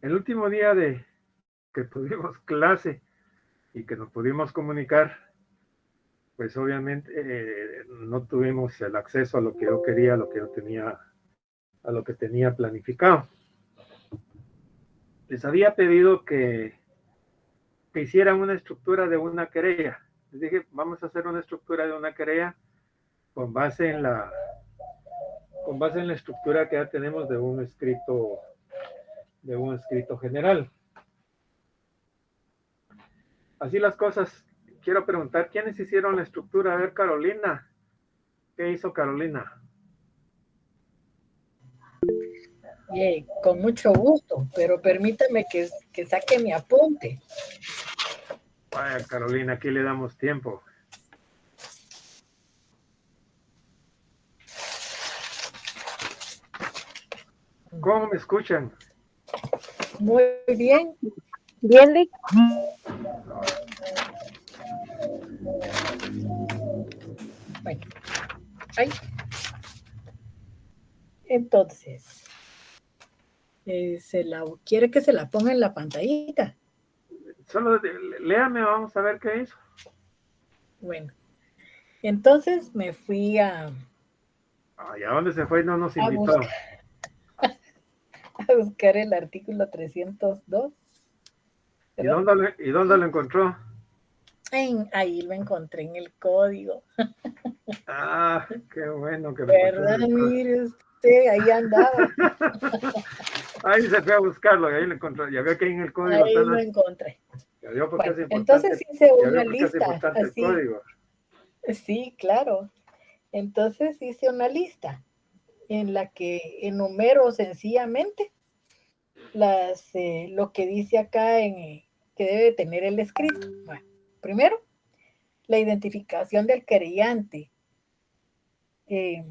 El último día de que tuvimos clase y que nos pudimos comunicar, pues obviamente no tuvimos el acceso a lo que yo quería, a lo que yo tenía, a lo que tenía planificado. Les había pedido que hicieran una estructura de una querella. Les dije, vamos a hacer una estructura de una querella con base en la estructura que ya tenemos de un escrito general. Así las cosas, quiero preguntar, ¿quiénes hicieron la estructura? A ver, Carolina, ¿qué hizo Carolina? Con mucho gusto, pero permítame que saque mi apunte. Vaya, Carolina, aquí le damos tiempo. ¿Cómo me escuchan? Muy bien. Bien, Lick. Bueno, ahí. Entonces, ¿quiere que se la ponga en la pantallita? Solo léame, vamos a ver qué hizo. Bueno, entonces me fui Ay, ¿a dónde se fue y no nos a invitó? buscar, a buscar el artículo 302, ¿verdad? ¿Y dónde lo encontró? Ahí lo encontré en el código, Ah, qué bueno que lo encontró en ¿verdad? el código. Mire usted, ahí andaba, Ahí se fue a buscarlo y ahí lo encontró. Ya veo que ahí en el código ahí están lo encontré. ya vio por qué Bueno, es entonces importante. hice Ya una veo por qué es lista, importante el así, código. sí, claro. Entonces hice una lista en la que enumero sencillamente lo que dice acá que debe tener el escrito. Bueno, primero, la identificación del querellante, eh,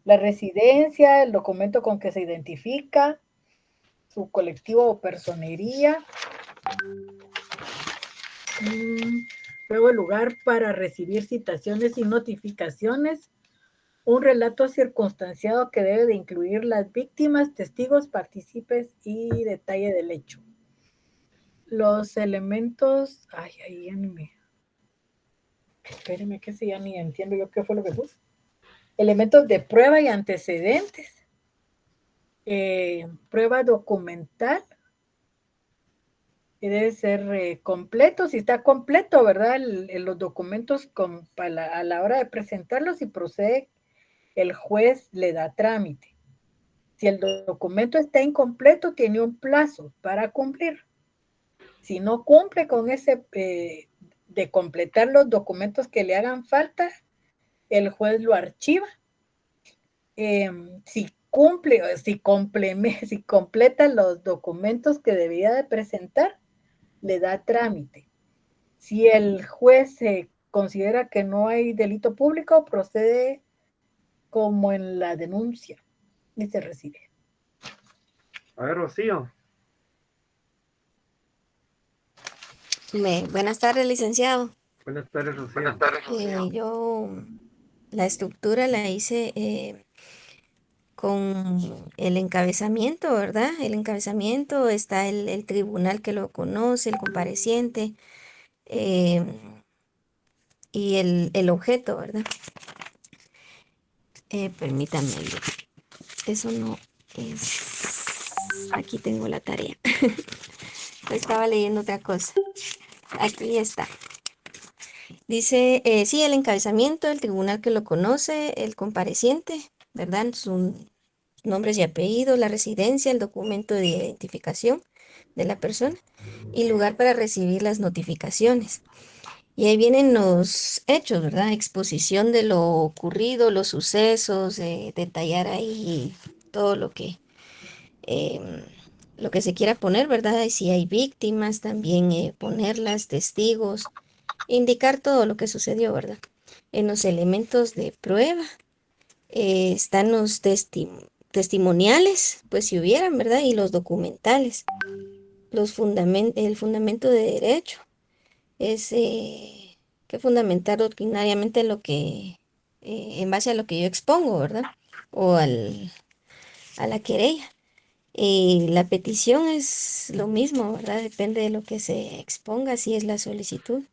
la residencia, el documento con que se identifica, su colectivo o personería, luego el lugar para recibir citaciones y notificaciones, un relato circunstanciado que debe de incluir las víctimas, testigos, partícipes y detalle del hecho. Los elementos, ay, ahí ya ni me, espéreme que si ya ni entiendo yo qué fue lo que puse. Elementos de prueba y antecedentes, prueba documental, que debe ser completo, si está completo, ¿verdad? Los documentos a la hora de presentarlos y procede, el juez le da trámite. Si el documento está incompleto, tiene un plazo para cumplir. Si no cumple con ese de completar los documentos que le hagan falta, el juez lo archiva. Si cumple, si completa los documentos que debía de presentar, le da trámite. Si el juez considera que no hay delito público, procede como en la denuncia y se recibe. A ver, Rocío. Buenas tardes, licenciado. Buenas tardes, Buenas Rocío. tardes, Rocío. Yo la estructura la hice con el encabezamiento, ¿verdad? El encabezamiento, está el tribunal que lo conoce, el compareciente eh, y el objeto, ¿verdad? Permítame, eso no es... Aquí tengo la tarea. Estaba leyendo otra cosa. Aquí está. Dice, sí, el encabezamiento, el tribunal que lo conoce, el compareciente, ¿verdad? Sus nombres y apellidos, la residencia, el documento de identificación de la persona y lugar para recibir las notificaciones. Y ahí vienen los hechos, ¿verdad? Exposición de lo ocurrido, los sucesos, detallar ahí todo em, lo que se quiera poner, ¿verdad? Y si hay víctimas, también ponerlas, testigos, indicar todo lo que sucedió, ¿verdad? En los elementos de prueba están los testimoniales, pues si hubieran, ¿verdad? Y los documentales. El fundamento de derecho es que fundamentar ordinariamente en base a lo que yo expongo, ¿verdad? O a la querella. La petición es lo mismo, ¿verdad? Depende de lo que se exponga, si es la solicitud.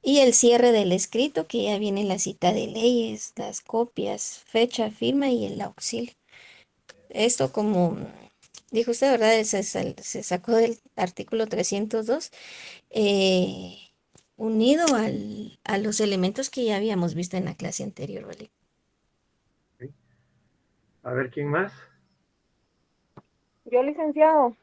Y el cierre del escrito, que ya viene la cita de leyes, las copias, fecha, firma y el auxilio. Esto como dijo usted, ¿verdad? Se sacó del artículo 302, eh, unido a los elementos que ya habíamos visto en la clase anterior, ¿vale? ¿Sí? A ver, ¿quién más? Yo, licenciado.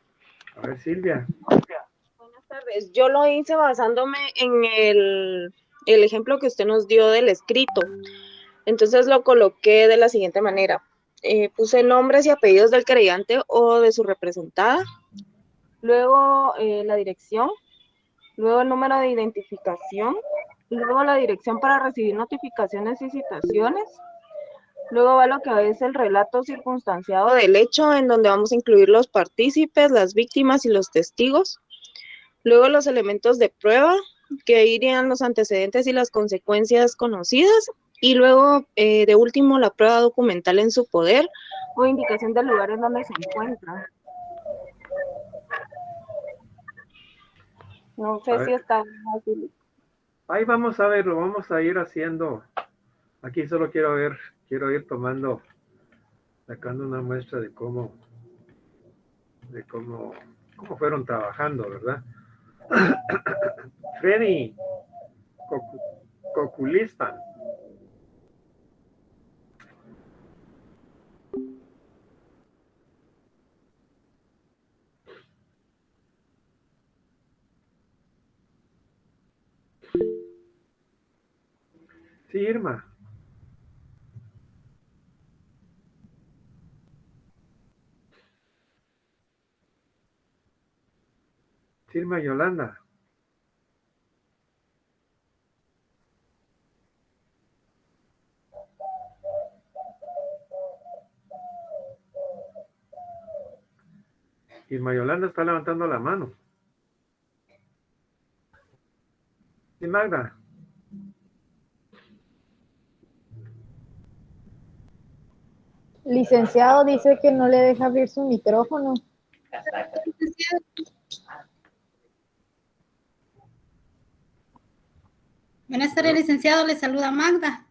A ver, Silvia. Buenas tardes. Yo lo hice basándome en el ejemplo que usted nos dio del escrito. Entonces lo coloqué de la siguiente manera. Puse nombres y apellidos del creyente o de su representada, luego la dirección, luego el número de identificación, luego la dirección para recibir notificaciones y citaciones, luego va lo que es el relato circunstanciado del hecho, en donde vamos a incluir los partícipes, las víctimas y los testigos. Luego los elementos de prueba, que irían los antecedentes y las consecuencias conocidas. Y luego, de último, la prueba documental en su poder o indicación del lugar en donde se encuentra. No A sé ver. si está fácil. Ahí vamos a ver, lo vamos a ir haciendo. Aquí solo quiero ir tomando, sacando una muestra de cómo fueron trabajando, ¿verdad? Freddy, Coculistan. Sí, Irma. Sí, Irma Yolanda. Irma Yolanda está levantando la mano. Sí, Magda. Licenciado, dice que no le deja abrir su micrófono. Buenas tardes, licenciado. Le saluda Magda.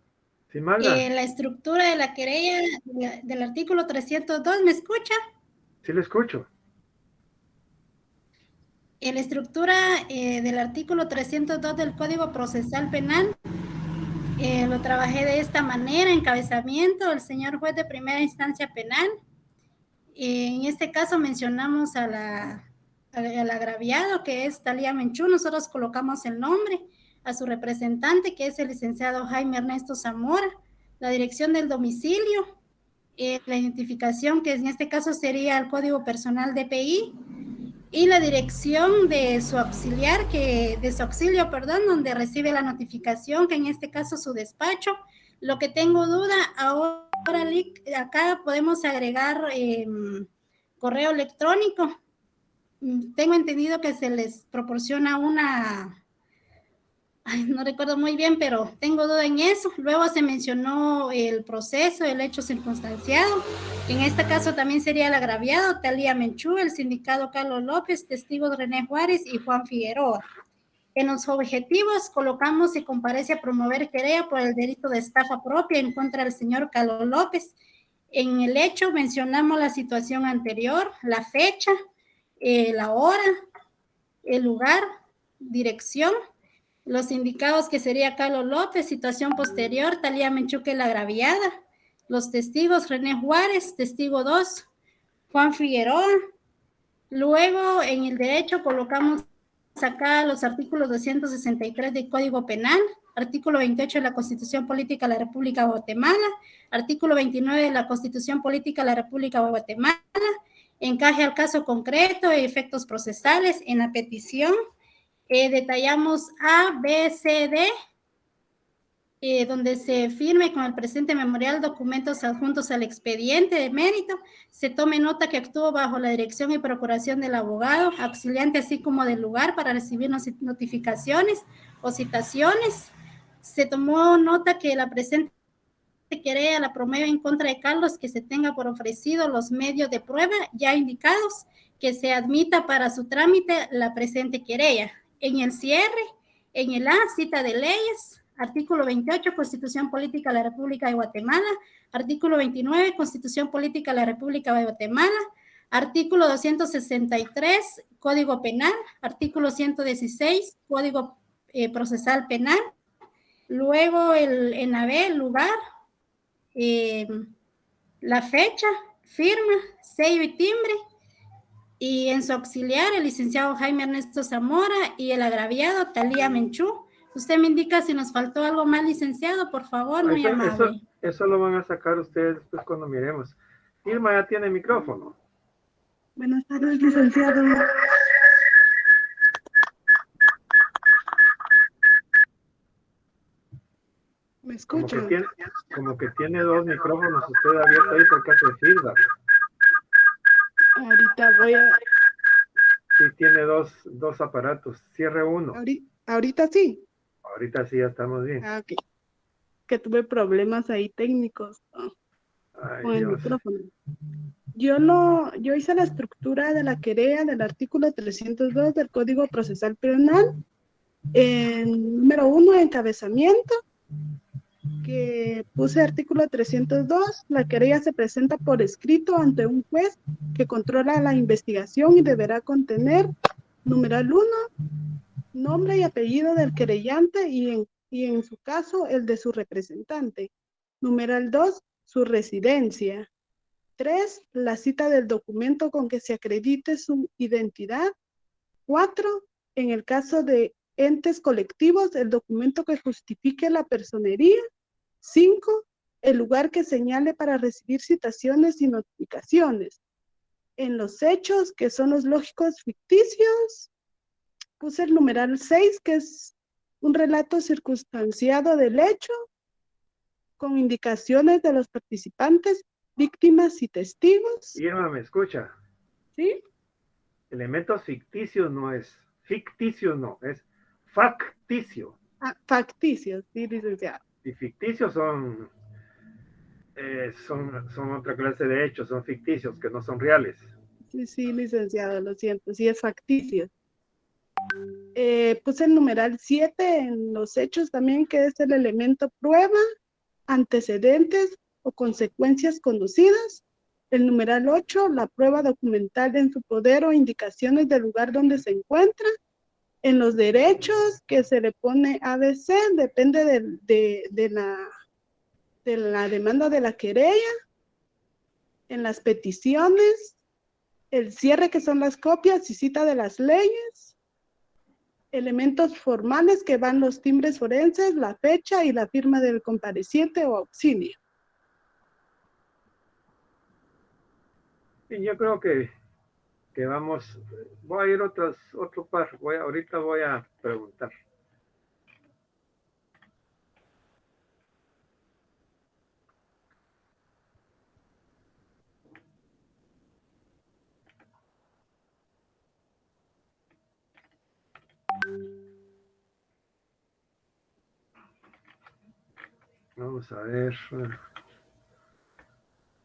Sí, Magda. La estructura de la querella del artículo 302, ¿me escucha? Sí, le escucho. La estructura del artículo 302 del Código Procesal Penal lo trabajé de esta manera: encabezamiento, el señor juez de primera instancia penal. En este caso mencionamos al agraviado, que es Talía Menchú. Nosotros colocamos el nombre, a su representante, que es el licenciado Jaime Ernesto Zamora, la dirección del domicilio, la identificación, que en este caso sería el código personal DPI, y la dirección de su auxiliar, donde recibe la notificación, que en este caso su despacho. Lo que tengo duda ahora, acá podemos agregar correo electrónico. Tengo entendido que se les proporciona no recuerdo muy bien, pero tengo duda en eso. Luego se mencionó el proceso, el hecho circunstanciado. En este caso también sería el agraviado, Talía Menchú, el sindicado Carlos López, testigos René Juárez y Juan Figueroa. En los objetivos colocamos: se comparece a promover querella por el delito de estafa propia en contra del señor Carlos López. En el hecho mencionamos la situación anterior, la fecha, la hora, el lugar, dirección. Los indicados, que sería Carlos López, situación posterior, Talía Menchuque la agraviada. Los testigos: René Juárez, testigo 2, Juan Figueroa. Luego, en el derecho colocamos acá los artículos 263 del Código Penal, artículo 28 de la Constitución Política de la República de Guatemala, artículo 29 de la Constitución Política de la República de Guatemala, encaje al caso concreto y efectos procesales. En la petición detallamos A, B, C, D, donde se firme con el presente memorial documentos adjuntos al expediente de mérito. Se tome nota que actuó bajo la dirección y procuración del abogado auxiliante, así como del lugar para recibir notificaciones o citaciones. Se tomó nota que la presente querella la promueve en contra de Carlos que se tenga por ofrecido los medios de prueba ya indicados que se admita para su trámite la presente querella. En el cierre, en el A, cita de leyes, artículo 28, Constitución Política de la República de Guatemala, artículo 29, Constitución Política de la República de Guatemala, artículo 263, Código Penal, artículo 116, Código Procesal Penal, luego en la B, lugar, la fecha, firma, sello y timbre, y en su auxiliar el licenciado Jaime Ernesto Zamora y el agraviado Talía Menchú. Usted me indica si nos faltó algo más, licenciado, por favor, muy amable. Eso lo van a sacar ustedes después cuando miremos. Irma ya tiene micrófono. Buenas tardes, licenciado. ¿Me escucha? Como que tiene dos micrófonos usted abierto ahí porque hace feedback. Ahorita voy a... Sí, tiene dos aparatos. Cierre uno. Ahorita sí. Ahorita sí ya estamos bien. Ah, ok. Que tuve problemas ahí técnicos con el micrófono. Yo hice la estructura de la querella del artículo 302 del Código Procesal Penal. Número 1, encabezamiento, que puse artículo 302, la querella se presenta por escrito ante un juez que controla la investigación y deberá contener, numeral 1, nombre y apellido del querellante y en su caso el de su representante. Numeral 2, su residencia. 3, la cita del documento con que se acredite su identidad. 4, en el caso de entes colectivos, el documento que justifique la personería. 5, el lugar que señale para recibir citaciones y notificaciones. En los hechos, que son los lógicos ficticios, puse el numeral 6, que es un relato circunstanciado del hecho, con indicaciones de los participantes, víctimas y testigos. Irma, ¿me escucha? ¿Sí? Elementos ficticios no es ficticio, no, es facticio. Ah, facticios, sí, licenciado. Y ficticios son otra clase de hechos, son ficticios, que no son reales. Sí, licenciado, lo siento, sí es facticio. Puse el numeral 7 en los hechos también, que es el elemento prueba, antecedentes o consecuencias conocidas. El numeral 8, la prueba documental en su poder o indicaciones del lugar donde se encuentra. En los derechos, que se le pone ABC, depende de la demanda de la querella. En las peticiones, el cierre, que son las copias y cita de las leyes. Elementos formales, que van los timbres forenses, la fecha y la firma del compareciente o auxilio. Y yo creo que vamos, voy a ir otro par, ahorita voy a preguntar. Vamos a ver,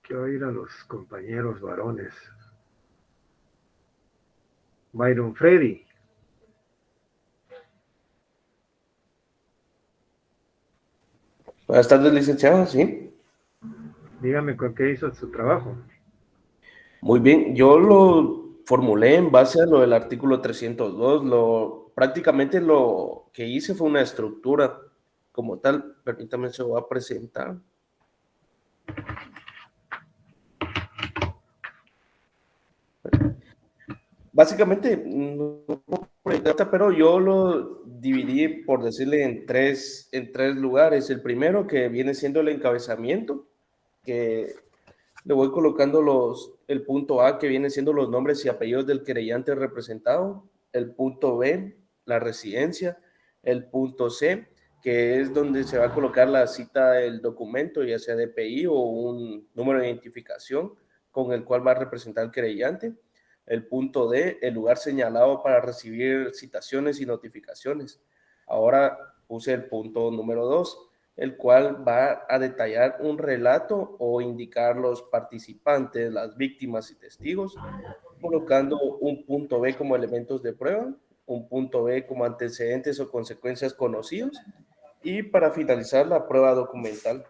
quiero oír a los compañeros varones. Byron Freddy. Buenas tardes, licenciado, sí. Dígame con qué hizo su trabajo. Muy bien, yo lo formulé en base a lo del artículo 302. Prácticamente lo que hice fue una estructura como tal. Permítame, se va a presentar. Básicamente, no, pero yo lo dividí, por decirle, en tres lugares. El primero, que viene siendo el encabezamiento, que le voy colocando el punto A, que viene siendo los nombres y apellidos del querellante representado. El punto B, la residencia. El punto C, que es donde se va a colocar la cita del documento, ya sea DPI o un número de identificación con el cual va a representar el querellante. El punto D, el lugar señalado para recibir citaciones y notificaciones. Ahora puse el punto número 2, el cual va a detallar un relato o indicar los participantes, las víctimas y testigos, colocando un punto B como elementos de prueba, un punto B como antecedentes o consecuencias conocidos, y para finalizar la prueba documental.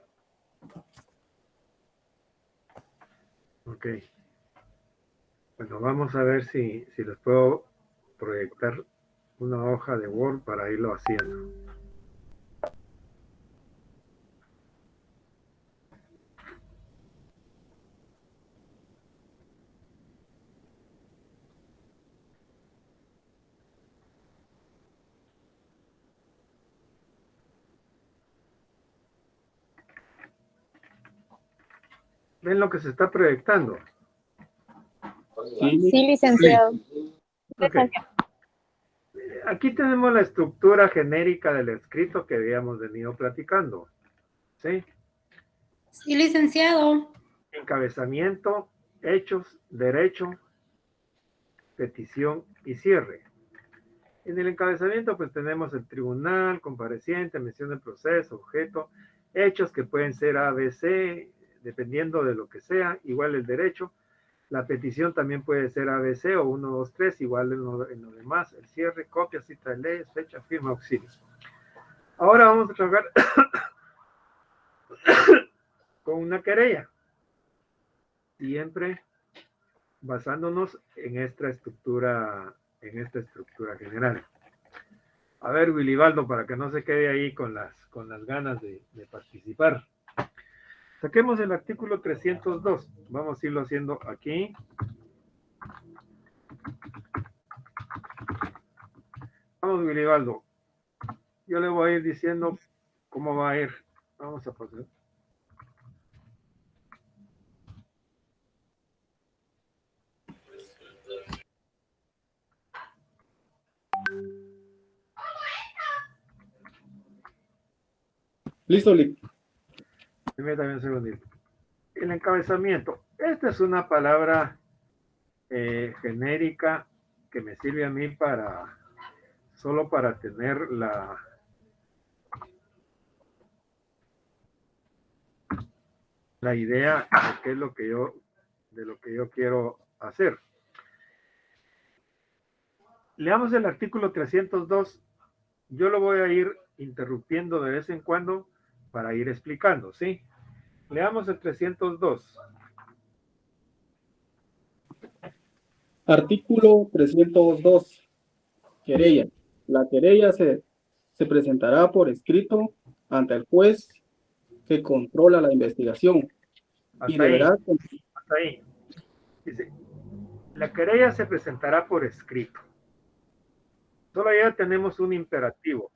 Ok. Bueno, vamos a ver si les puedo proyectar una hoja de Word para irlo haciendo. ¿Ven lo que se está proyectando? Sí, licenciado. Ok. Aquí tenemos la estructura genérica del escrito que habíamos venido platicando. ¿Sí? Sí, licenciado. Encabezamiento, hechos, derecho, petición y cierre. En el encabezamiento pues tenemos el tribunal, compareciente, mención del proceso, objeto, hechos que pueden ser A, B, C, dependiendo de lo que sea, igual el derecho. La petición también puede ser ABC o 1, 2, 3, igual en lo demás. El cierre, copia, cita de leyes, fecha, firma, auxilio. Ahora vamos a trabajar con una querella. Siempre basándonos en esta estructura general. A ver, Willibaldo, para que no se quede ahí con las ganas de participar. Saquemos el artículo 302. Vamos a irlo haciendo aquí. Vamos, Willibaldo. Yo le voy a ir diciendo cómo va a ir. Vamos a pasar. Listo, Lick. Permítame un segundito. El encabezamiento. Esta es una palabra genérica que me sirve a mí solo para tener la idea de qué es lo que yo quiero hacer. Leamos el artículo 302. Yo lo voy a ir interrumpiendo de vez en cuando para ir explicando, ¿sí? Leamos el 302. Artículo 302. Querella. La querella se presentará por escrito ante el juez que controla la investigación. Y deberá... Hasta ahí. Dice, la querella se presentará por escrito. Solo ya tenemos un imperativo.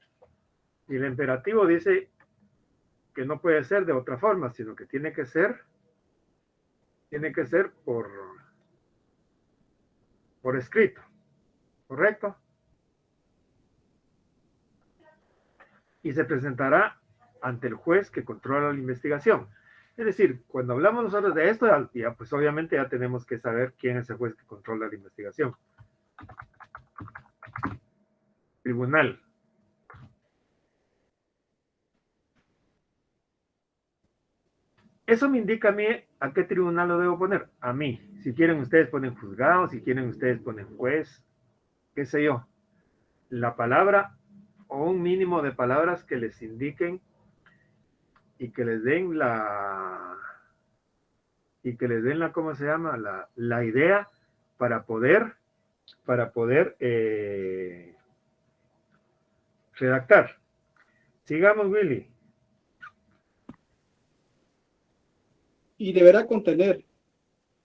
Y el imperativo dice que no puede ser de otra forma, sino que tiene que ser por escrito. ¿Correcto? Y se presentará ante el juez que controla la investigación. Es decir, cuando hablamos nosotros de esto, ya, pues obviamente ya tenemos que saber quién es el juez que controla la investigación. Tribunal. Eso me indica a mí a qué tribunal lo debo poner. A mí. Si quieren ustedes ponen juzgado, si quieren ustedes ponen juez, qué sé yo. La palabra o un mínimo de palabras que les indiquen y que les den ¿cómo se llama? La idea para poder redactar. Sigamos, Willy. Y deberá contener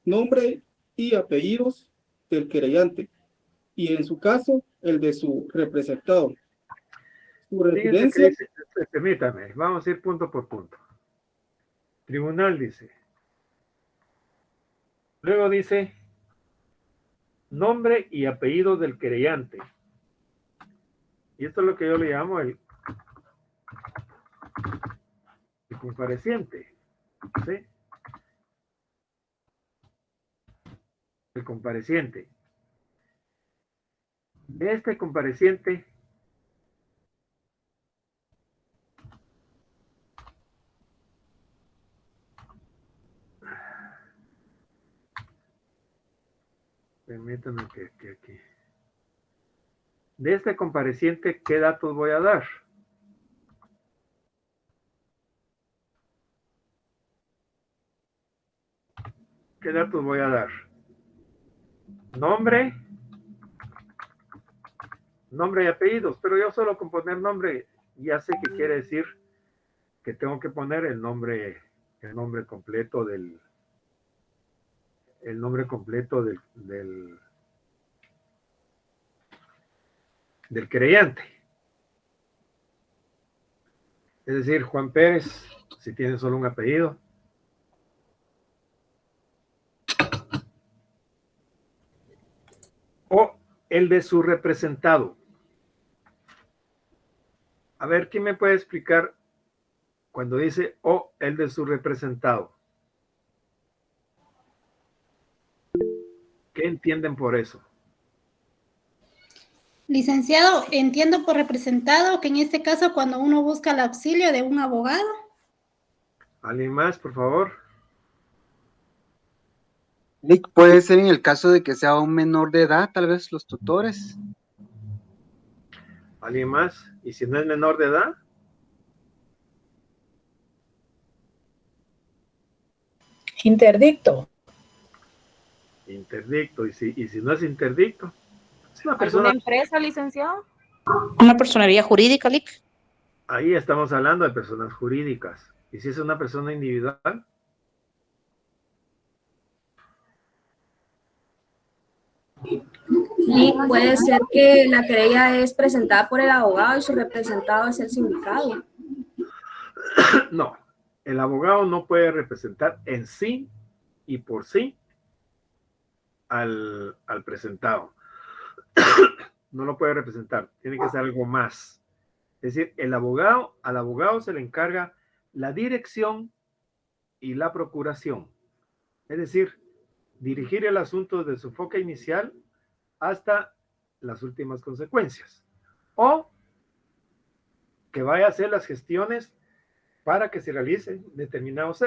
nombre y apellidos del querellante, y en su caso, el de su representado. Su residencia... Permítame, vamos a ir punto por punto. Tribunal dice. Luego dice nombre y apellido del querellante. Y esto es lo que yo le llamo el compareciente. ¿Sí? El compareciente. De este compareciente Permítanme que aquí. De este compareciente, ¿qué datos voy a dar? ¿Qué datos voy a dar? Nombre y apellidos, pero yo solo con poner nombre ya sé qué quiere decir que tengo que poner el nombre completo del creyente. Es decir, Juan Pérez, si tiene solo un apellido. O el de su representado. A ver, ¿quién me puede explicar cuando dice o el de su representado? ¿Qué entienden por eso? Licenciado, entiendo por representado que en este caso cuando uno busca el auxilio de un abogado. ¿Alguien más, por favor? Puede ser en el caso de que sea un menor de edad, tal vez los tutores. ¿Alguien más? ¿Y si no es menor de edad? Interdicto. Interdicto. ¿Y si no es interdicto? Es una ¿Alguna empresa, licenciado? Una personería jurídica, LIC. Ahí estamos hablando de personas jurídicas. ¿Y si es una persona individual? Y puede ser que la querella es presentada por el abogado y su representado es el sindicado. No, el abogado no puede representar en sí y por sí al presentado. No lo puede representar, tiene que ser algo más. Es decir, al abogado se le encarga la dirección y la procuración. Es decir, dirigir el asunto desde su enfoque inicial hasta las últimas consecuencias. O que vaya a hacer las gestiones para que se realicen determinados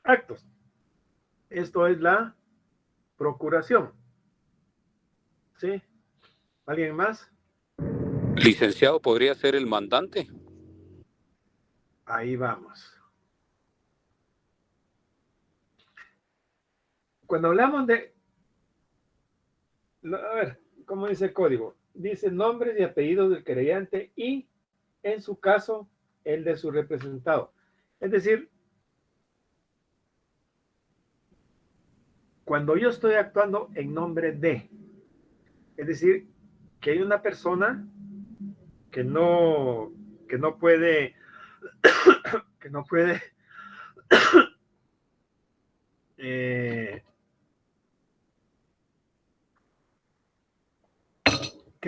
actos. Esto es la procuración. ¿Sí? ¿Alguien más? Licenciado, ¿podría ser el mandante? Ahí vamos. Cuando hablamos de... A ver, ¿cómo dice el código? Dice nombres y apellidos del querellante y, en su caso, el de su representado. Es decir, cuando yo estoy actuando en nombre de, es decir, que hay una persona que no puede que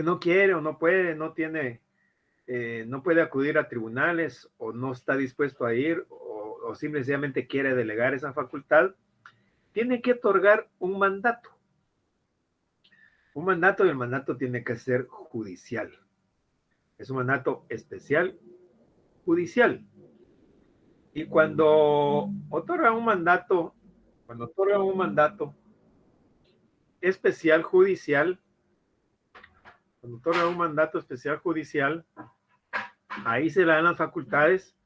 no quiere o no puede, no puede acudir a tribunales o no está dispuesto a ir o simplemente quiere delegar esa facultad, tiene que otorgar un mandato. Un mandato, y el mandato tiene que ser judicial. Es un mandato especial judicial. Y cuando otorga un mandato especial judicial, ahí se le dan las facultades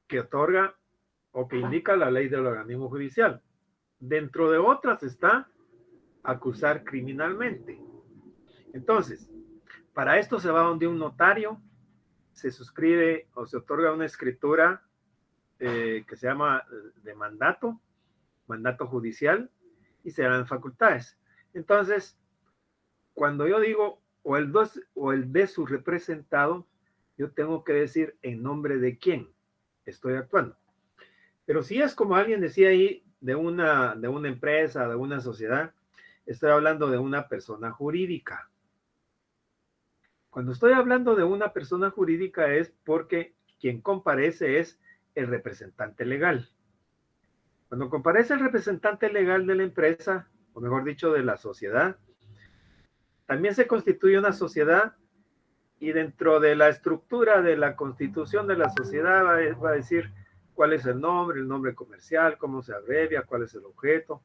que otorga o que indica la ley del organismo judicial. Dentro de otras está acusar criminalmente. Entonces, para esto se va donde un notario, se suscribe o se otorga una escritura que se llama de mandato judicial, y se dan facultades. Entonces, cuando yo digo o el de su representado, yo tengo que decir en nombre de quién estoy actuando. Pero si es como alguien decía ahí, de una empresa, de una sociedad, estoy hablando de una persona jurídica. Cuando estoy hablando de una persona jurídica es porque quien comparece es el representante legal. Cuando comparece el representante legal de la empresa, o mejor dicho, de la sociedad, también se constituye una sociedad, y dentro de la estructura de la constitución de la sociedad va a decir cuál es el nombre comercial, cómo se abrevia, cuál es el objeto,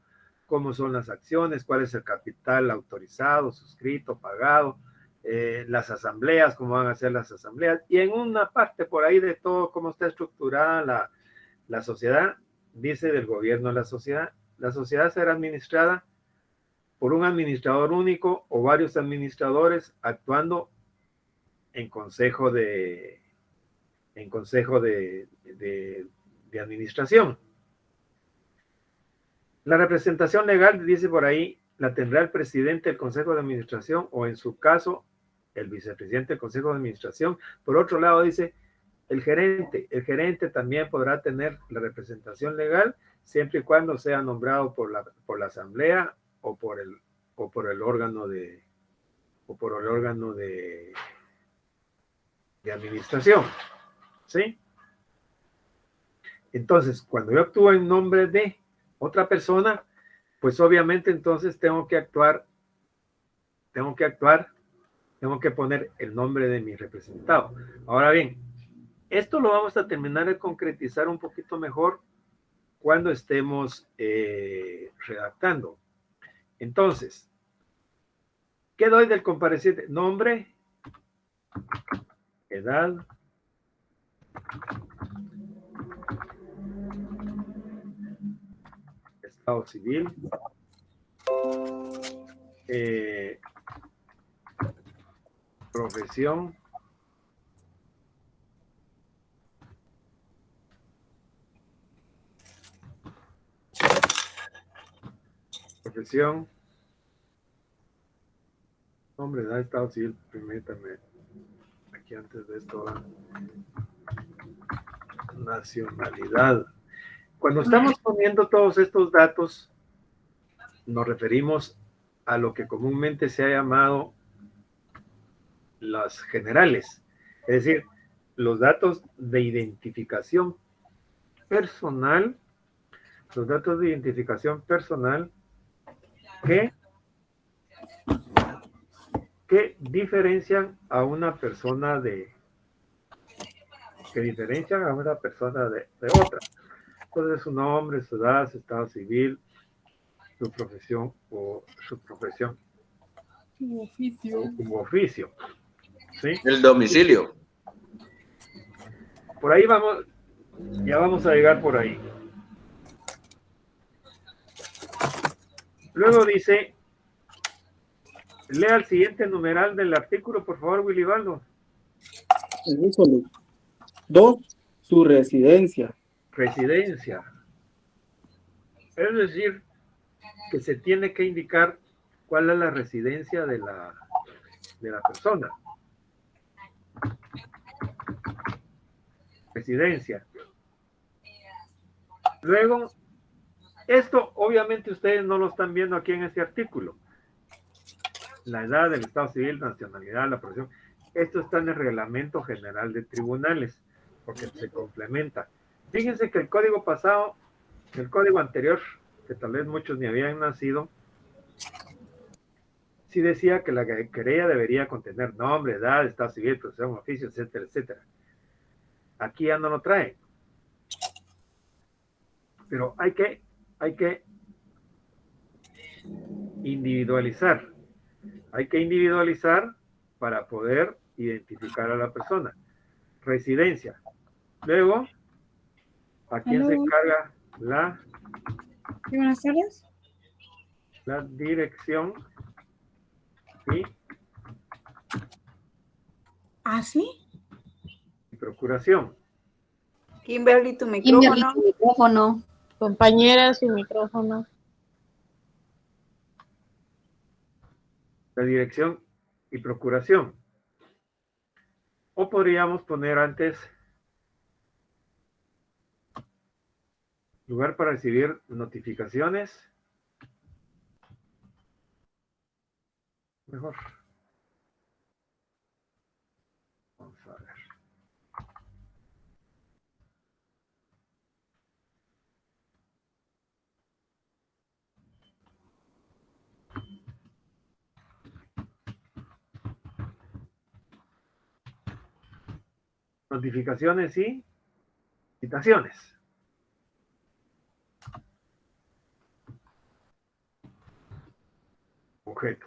cómo son las acciones, cuál es el capital autorizado, suscrito, pagado, las asambleas, cómo van a ser las asambleas, y en una parte por ahí de todo, cómo está estructurada la sociedad, dice del gobierno de la sociedad. La sociedad será administrada por un administrador único o varios administradores actuando en consejo de administración. La representación legal, dice por ahí, la tendrá el presidente del consejo de administración o en su caso el vicepresidente del consejo de administración. Por otro lado dice el gerente también podrá tener la representación legal siempre y cuando sea nombrado por la asamblea o por el órgano de administración, ¿sí? Entonces, cuando yo actúo en nombre de otra persona, pues obviamente entonces tengo que poner el nombre de mi representado. Ahora bien, esto lo vamos a terminar de concretizar un poquito mejor cuando estemos redactando. Entonces, ¿qué doy del compareciente? Nombre, edad, estado civil, profesión, nombre, edad, estado civil, permítame, aquí antes de esto, nacionalidad. Cuando estamos poniendo todos estos datos, nos referimos a lo que comúnmente se ha llamado las generales, es decir, los datos de identificación personal, que diferencian a una persona de otra. Entonces, su nombre, su edad, su estado civil, su profesión o su profesión. Su oficio. ¿Sí? El domicilio. Por ahí vamos, ya vamos a llegar por ahí. Luego dice, lea el siguiente numeral del artículo, por favor, Willy Baldo. 2. Su residencia. Residencia. Es decir, que se tiene que indicar cuál es la residencia de la persona. Residencia. Luego, esto obviamente ustedes no lo están viendo aquí en este artículo. La edad, el estado civil, nacionalidad, la profesión. Esto está en el Reglamento General de Tribunales, porque se complementa. Fíjense que el código pasado, el código anterior, que tal vez muchos ni habían nacido, sí decía que la querella debería contener nombre, edad, estado civil, profesión, oficio, etcétera, etcétera. Aquí ya no lo trae. Pero hay que individualizar. Hay que individualizar para poder identificar a la persona. Residencia. Luego, ¿a quién se encarga la? Buenas tardes. La dirección. ¿Sí? ¿Ah, sí? Y procuración. Kimberly, tu micrófono. Compañera, su micrófono. La dirección y procuración. O podríamos poner antes lugar para recibir notificaciones. Mejor. Vamos a ver. Notificaciones y citaciones. objeto.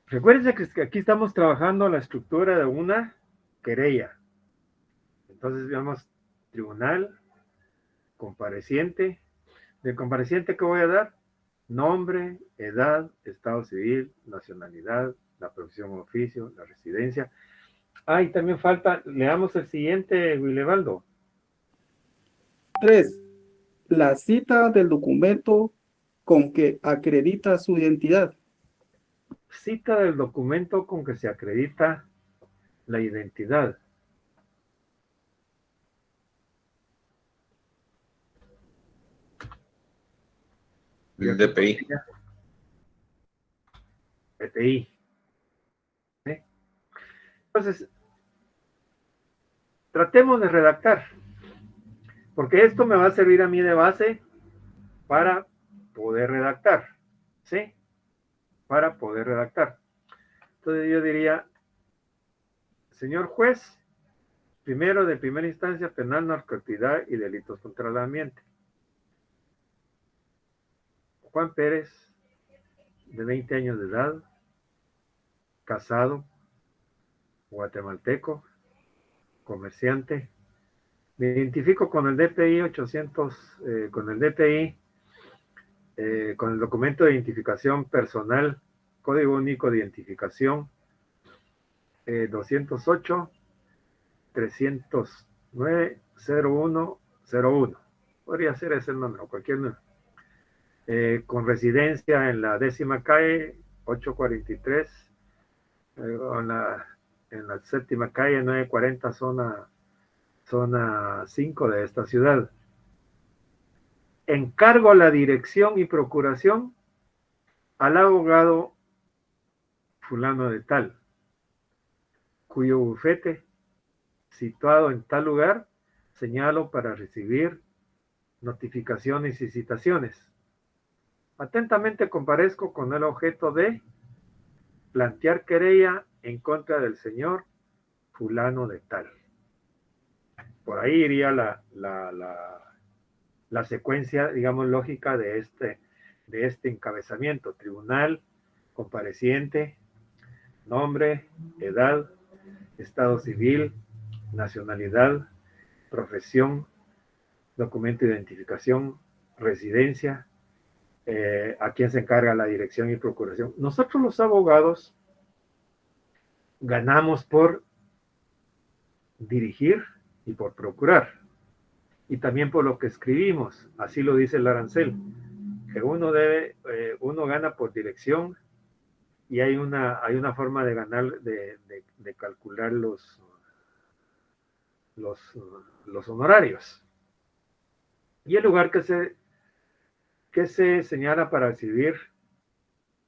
Recuérdense que aquí estamos trabajando la estructura de una querella. Entonces veamos tribunal, compareciente. Del compareciente, ¿qué voy a dar? Nombre, edad, estado civil, nacionalidad, la profesión o oficio, la residencia. Ah, y también falta, leamos el siguiente, Willebaldo. 3. La cita del documento con que acredita su identidad. Cita del documento con que se acredita la identidad. El DPI. DPI. ¿Sí? Entonces, tratemos de redactar, porque esto me va a servir a mí de base para poder redactar, ¿sí? Para poder redactar. Entonces yo diría, señor juez, primero de primera instancia, penal, narcoactividad y delitos contra el ambiente. Juan Pérez, de 20 años de edad, casado, guatemalteco, comerciante. Me identifico con el DPI 800, con el DPI, con el documento de identificación personal, código único de identificación 208-309-0101. Podría ser ese el número, cualquier número. Con residencia en la 10ª calle 843, en la 7ª calle 940, zona 5 de esta ciudad. Encargo la dirección y procuración al abogado fulano de tal, cuyo bufete situado en tal lugar señalo para recibir notificaciones y citaciones. Atentamente comparezco con el objeto de plantear querella en contra del señor fulano de tal. Por ahí iría la secuencia, digamos, lógica de este encabezamiento. Tribunal, compareciente, nombre, edad, estado civil, nacionalidad, profesión, documento de identificación, residencia, a quién se encarga la dirección y procuración. Nosotros los abogados ganamos por dirigir y por procurar, y también por lo que escribimos. Así lo dice el arancel, que uno gana por dirección, y hay una forma de ganar, de calcular los honorarios. Y el lugar que se señala para recibir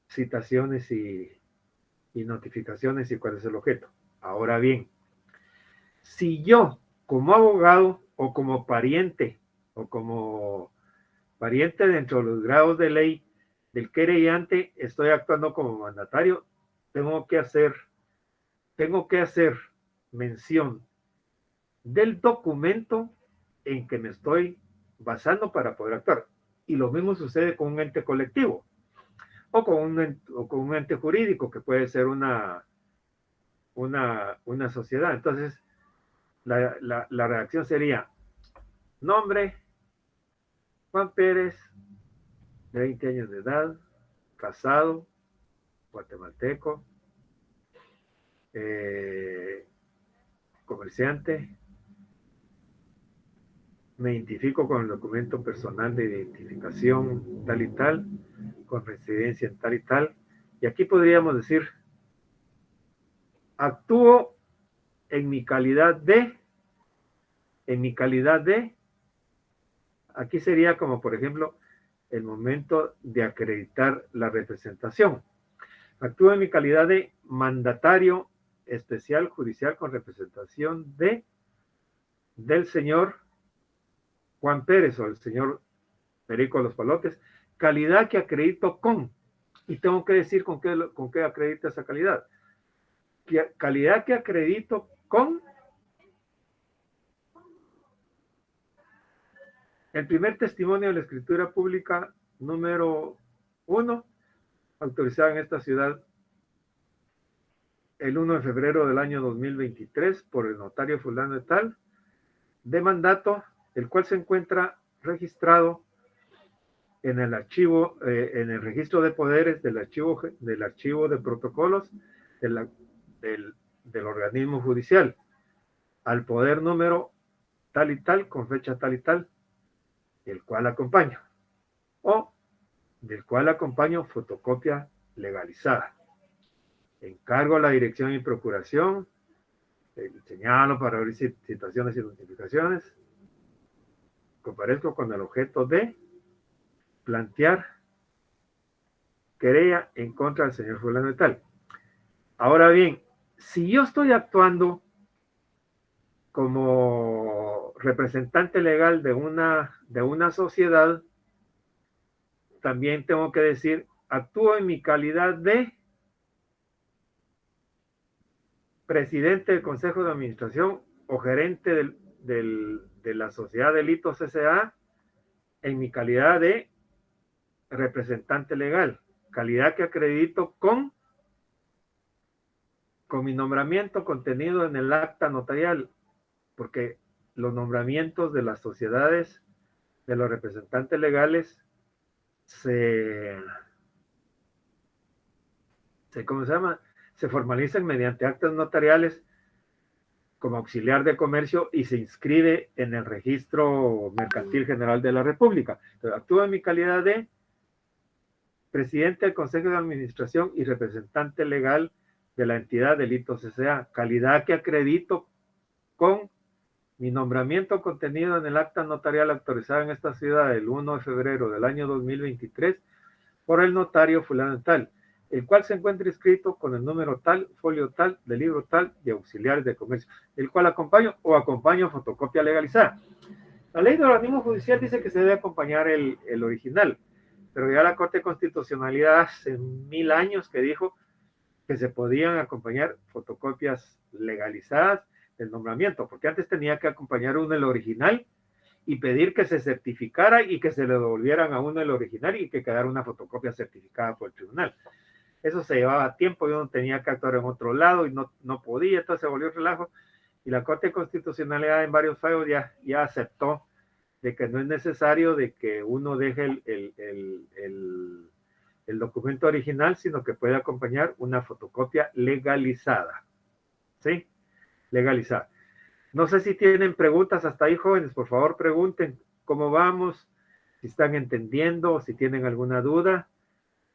citaciones y notificaciones y cuál es el objeto. Ahora bien, si yo como abogado o como pariente dentro de los grados de ley del querellante estoy actuando como mandatario, tengo que hacer mención del documento en que me estoy basando para poder actuar. Y lo mismo sucede con un ente colectivo o con un ente jurídico que puede ser una sociedad. Entonces, la redacción sería: nombre, Juan Pérez, de 20 años de edad, casado, guatemalteco, comerciante. Me identifico con el documento personal de identificación tal y tal, con residencia en tal y tal. Y aquí podríamos decir: actúo en mi calidad de, aquí sería como, por ejemplo, el momento de acreditar la representación. Actúo en mi calidad de mandatario especial judicial con representación del señor Juan Pérez o el señor Perico Los Palotes, calidad que acredito con, y tengo que decir con qué acredito esa calidad. Calidad que acredito con el primer testimonio de la escritura pública número 1, autorizada en esta ciudad el 1 de febrero del año 2023 por el notario fulano de tal, de mandato, el cual se encuentra registrado en el archivo, en el registro de poderes del archivo de protocolos del organismo judicial, al poder número tal y tal, con fecha tal y tal, el cual acompaño, o del cual acompaño fotocopia legalizada. Encargo a la dirección y procuración, señalo para abrir citaciones y notificaciones, comparezco con el objeto de plantear querella en contra del señor fulano de tal. Ahora bien, si yo estoy actuando como representante legal de una sociedad, también tengo que decir, actúo en mi calidad de presidente del Consejo de Administración o gerente de la Sociedad Delitos S.A., en mi calidad de representante legal, calidad que acredito con mi nombramiento contenido en el acta notarial, porque los nombramientos de las sociedades, de los representantes legales, ¿cómo se llama? Se formalizan mediante actas notariales como auxiliar de comercio y se inscribe en el registro mercantil general de la República. Entonces, actúa en mi calidad de presidente del Consejo de Administración y representante legal de la entidad Delitos S.A., calidad que acredito con mi nombramiento contenido en el acta notarial autorizada en esta ciudad el 1 de febrero del año 2023 por el notario fulano tal, el cual se encuentra inscrito con el número tal, folio tal, de libro tal y auxiliares de comercio, el cual acompaño fotocopia legalizada. La ley de organismo judicial dice que se debe acompañar el original, pero ya la Corte de Constitucionalidad hace 1000 años que dijo que se podían acompañar fotocopias legalizadas del nombramiento, porque antes tenía que acompañar uno el original y pedir que se certificara y que se le devolvieran a uno el original y que quedara una fotocopia certificada por el tribunal. Eso se llevaba tiempo y uno tenía que actuar en otro lado y no podía, entonces se volvió relajo y la Corte de Constitucionalidad en varios fallos ya aceptó de que no es necesario de que uno deje el documento original, sino que puede acompañar una fotocopia legalizada. ¿Sí? Legalizada. No sé si tienen preguntas hasta ahí, jóvenes, por favor pregunten cómo vamos, si están entendiendo, si tienen alguna duda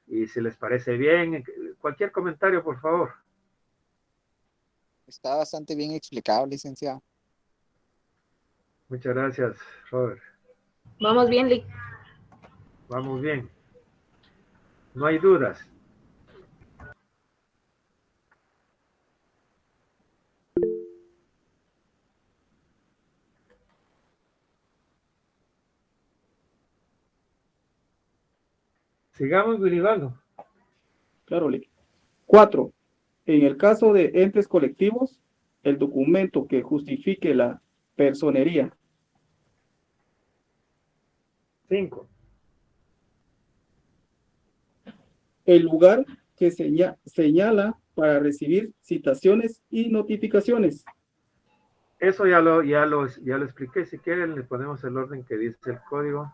y si les parece bien, cualquier comentario, por favor. Está bastante bien explicado, licenciado. Muchas gracias, Robert. Vamos bien, Lick. Vamos bien. No hay dudas. Sigamos derivando. Claro, Lick. 4. En el caso de entes colectivos, el documento que justifique la personería. 5. El lugar que señala para recibir citaciones y notificaciones. Eso ya lo expliqué. Si quieren, le ponemos el orden que dice el código.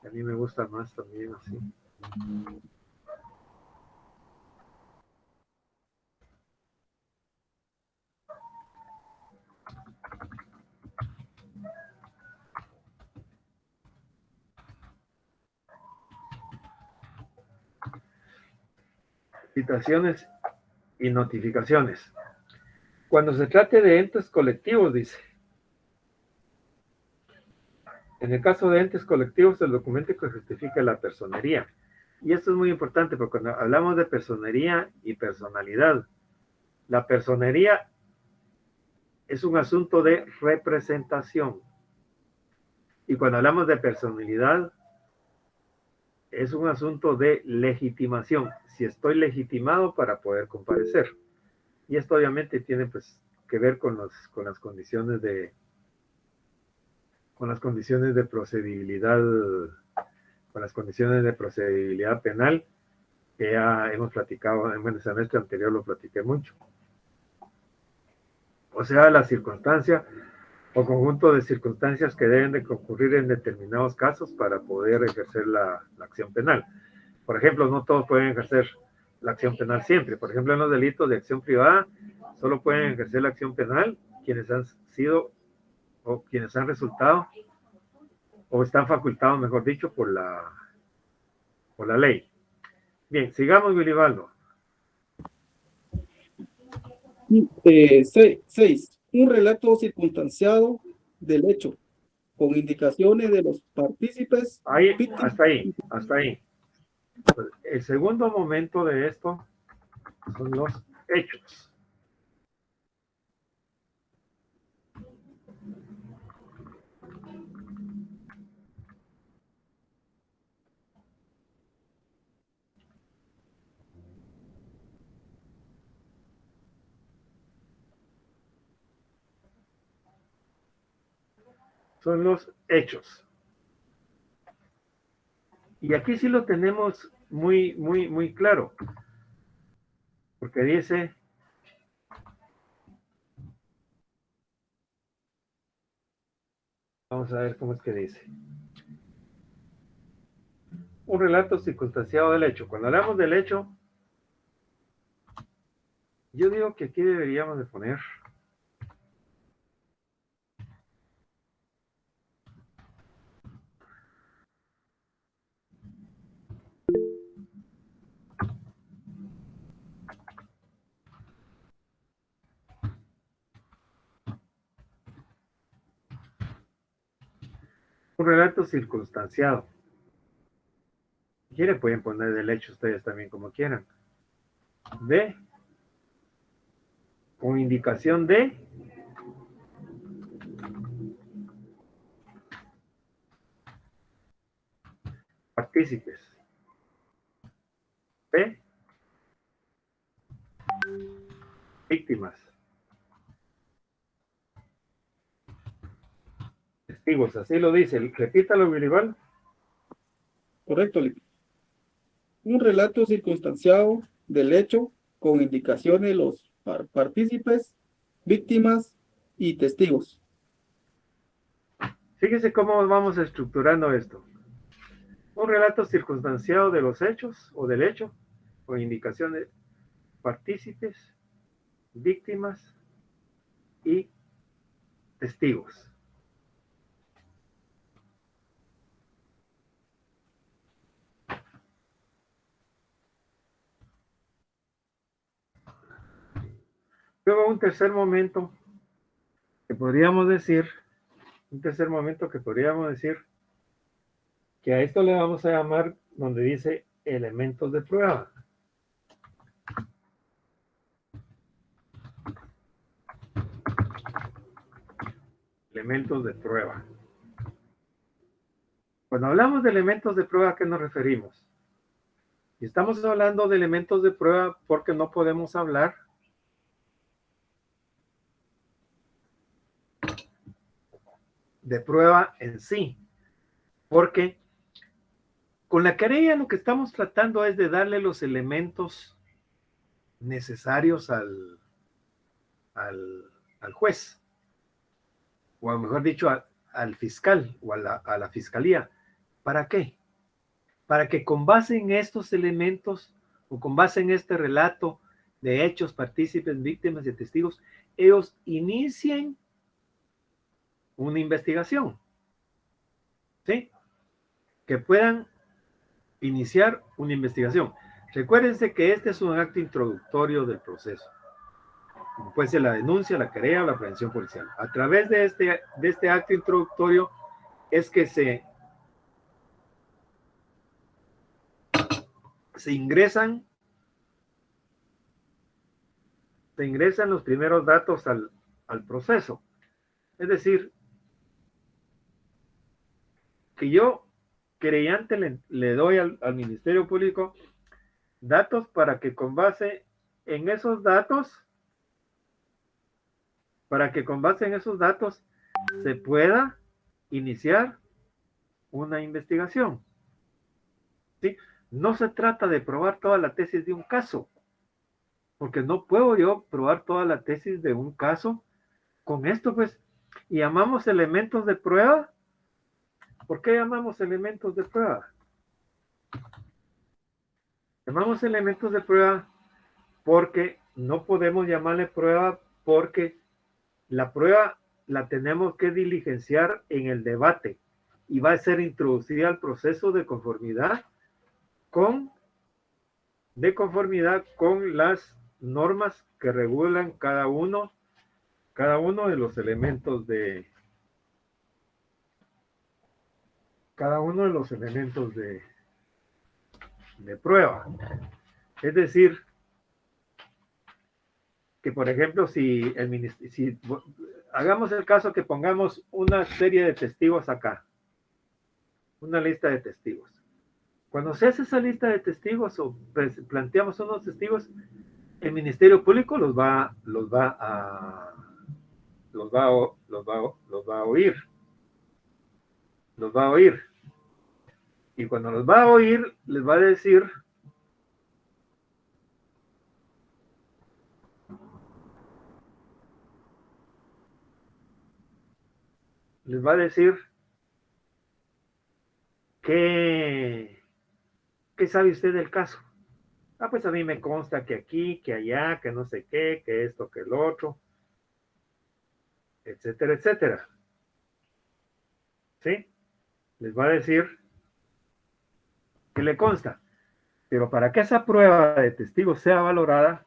A mí me gusta más también así. Citaciones y notificaciones. Cuando se trate de entes colectivos, dice. En el caso de entes colectivos, el documento que justifica la personería. Y esto es muy importante porque cuando hablamos de personería y personalidad, la personería es un asunto de representación. Y cuando hablamos de personalidad, es un asunto de legitimación. Si estoy legitimado para poder comparecer. Y esto obviamente tiene pues que ver con las condiciones de procedibilidad, con las condiciones de procedibilidad penal que ya hemos platicado en el semestre anterior, lo platiqué mucho. O sea, la circunstancia o conjunto de circunstancias que deben de concurrir en determinados casos para poder ejercer la acción penal. Por ejemplo, no todos pueden ejercer la acción penal siempre. Por ejemplo, en los delitos de acción privada, solo pueden ejercer la acción penal quienes han sido o quienes han resultado o están facultados, mejor dicho, por la ley. Bien, sigamos, Wilibaldo. 6. Un relato circunstanciado del hecho, con indicaciones de los partícipes. Ahí, hasta ahí. El segundo momento de esto son los hechos. Son los hechos. Y aquí sí lo tenemos muy claro. Porque dice, vamos a ver cómo es que dice. Un relato circunstanciado del hecho. Cuando hablamos del hecho, yo digo que aquí deberíamos de poner un relato circunstanciado. Si quieren, pueden poner del hecho ustedes también como quieran. Con indicación de partícipes. Víctimas. Testigos, así lo dice. Repítalo, Wilibaldo. Correcto, Lipi. Un relato circunstanciado del hecho con indicaciones de los partícipes, víctimas y testigos. Fíjese cómo vamos estructurando esto. Un relato circunstanciado de los hechos o del hecho con indicación de partícipes, víctimas y testigos. Luego un tercer momento que podríamos decir, que a esto le vamos a llamar donde dice elementos de prueba. Elementos de prueba. Cuando hablamos de elementos de prueba, ¿a qué nos referimos? Y estamos hablando de elementos de prueba porque no podemos hablar de prueba en sí, porque con la querella lo que estamos tratando es de darle los elementos necesarios al juez, o mejor dicho, al fiscal o a la fiscalía. ¿Para qué? Para que con base en estos elementos o con base en este relato de hechos, partícipes, víctimas y testigos, ellos inicien una investigación, ¿sí? Que puedan iniciar una investigación. Recuérdense que este es un acto introductorio del proceso, como puede ser la denuncia, la querella o la prevención policial. A través de este acto introductorio es que se ingresan los primeros datos al proceso. Es decir, que yo, querellante, le doy al Ministerio Público datos para que con base en esos datos, se pueda iniciar una investigación. ¿sí? No se trata de probar toda la tesis de un caso, porque no puedo yo probar toda la tesis de un caso con esto, pues, y llamamos elementos de prueba. ¿Por qué llamamos elementos de prueba? Llamamos elementos de prueba porque no podemos llamarle prueba, porque la prueba la tenemos que diligenciar en el debate y va a ser introducida al proceso de conformidad con las normas que regulan cada uno de los elementos de prueba. Es decir, que por ejemplo, si hagamos el caso que pongamos una serie de testigos acá, una lista de testigos. Cuando se hace esa lista de testigos o planteamos unos testigos, el Ministerio Público los va a oír. Los va a oír. Y cuando los va a oír, les va a decir ¿qué sabe usted del caso? Ah, pues a mí me consta que aquí, que allá, que no sé qué, que esto, que el otro, etcétera, etcétera. ¿Sí? Les va a decir que le consta. Pero para que esa prueba de testigos sea valorada,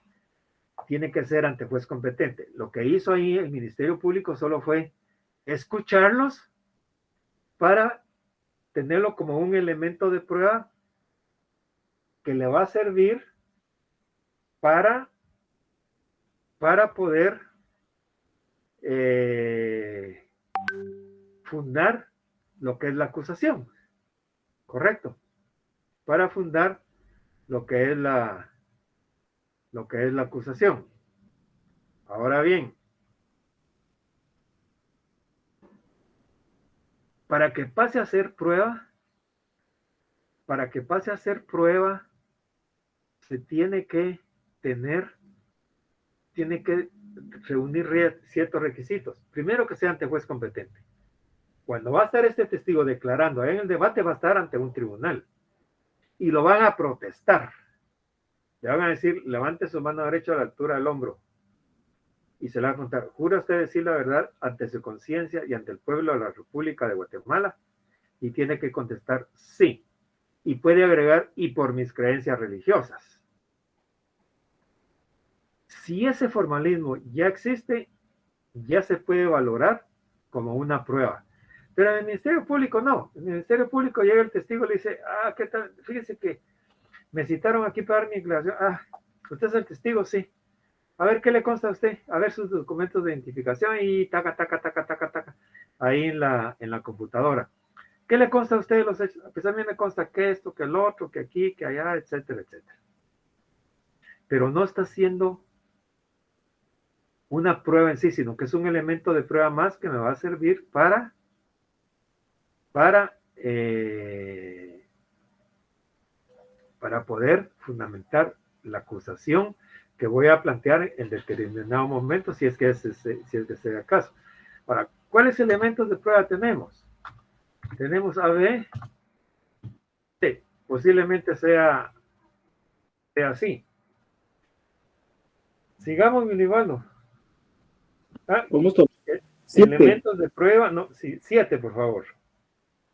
tiene que ser ante juez competente. Lo que hizo ahí el Ministerio Público solo fue escucharlos para tenerlo como un elemento de prueba que le va a servir para poder fundar lo que es la acusación. Correcto. Para fundar lo que es la acusación. Ahora bien, para que pase a ser prueba, se tiene que reunir ciertos requisitos. Primero, que sea ante juez competente. Cuando va a estar este testigo declarando en el debate, va a estar ante un tribunal y lo van a protestar. Le van a decir, levante su mano derecha a la altura del hombro y se le va a contar, ¿jura usted decir la verdad ante su conciencia y ante el pueblo de la República de Guatemala? Y tiene que contestar sí. Y puede agregar, y por mis creencias religiosas. Si ese formalismo ya existe, ya se puede valorar como una prueba. Pero en el Ministerio Público no. En el Ministerio Público llega el testigo y le dice, ¿qué tal? Fíjese que me citaron aquí para dar mi declaración. ¿Usted es el testigo? Sí. A ver, ¿qué le consta a usted? A ver sus documentos de identificación y taca, ahí en la computadora. ¿Qué le consta a usted de los hechos? Pues a mí me consta que esto, que el otro, que aquí, que allá, etcétera, etcétera. Pero no está siendo una prueba en sí, sino que es un elemento de prueba más que me va a servir para poder fundamentar la acusación que voy a plantear en determinado momento, si es que sea el caso. Ahora, ¿cuáles elementos de prueba tenemos? Tenemos A, B, C. Posiblemente sea así. Sigamos, Milivaldo. ¿Cómo está? Elementos de prueba, no, 7, por favor.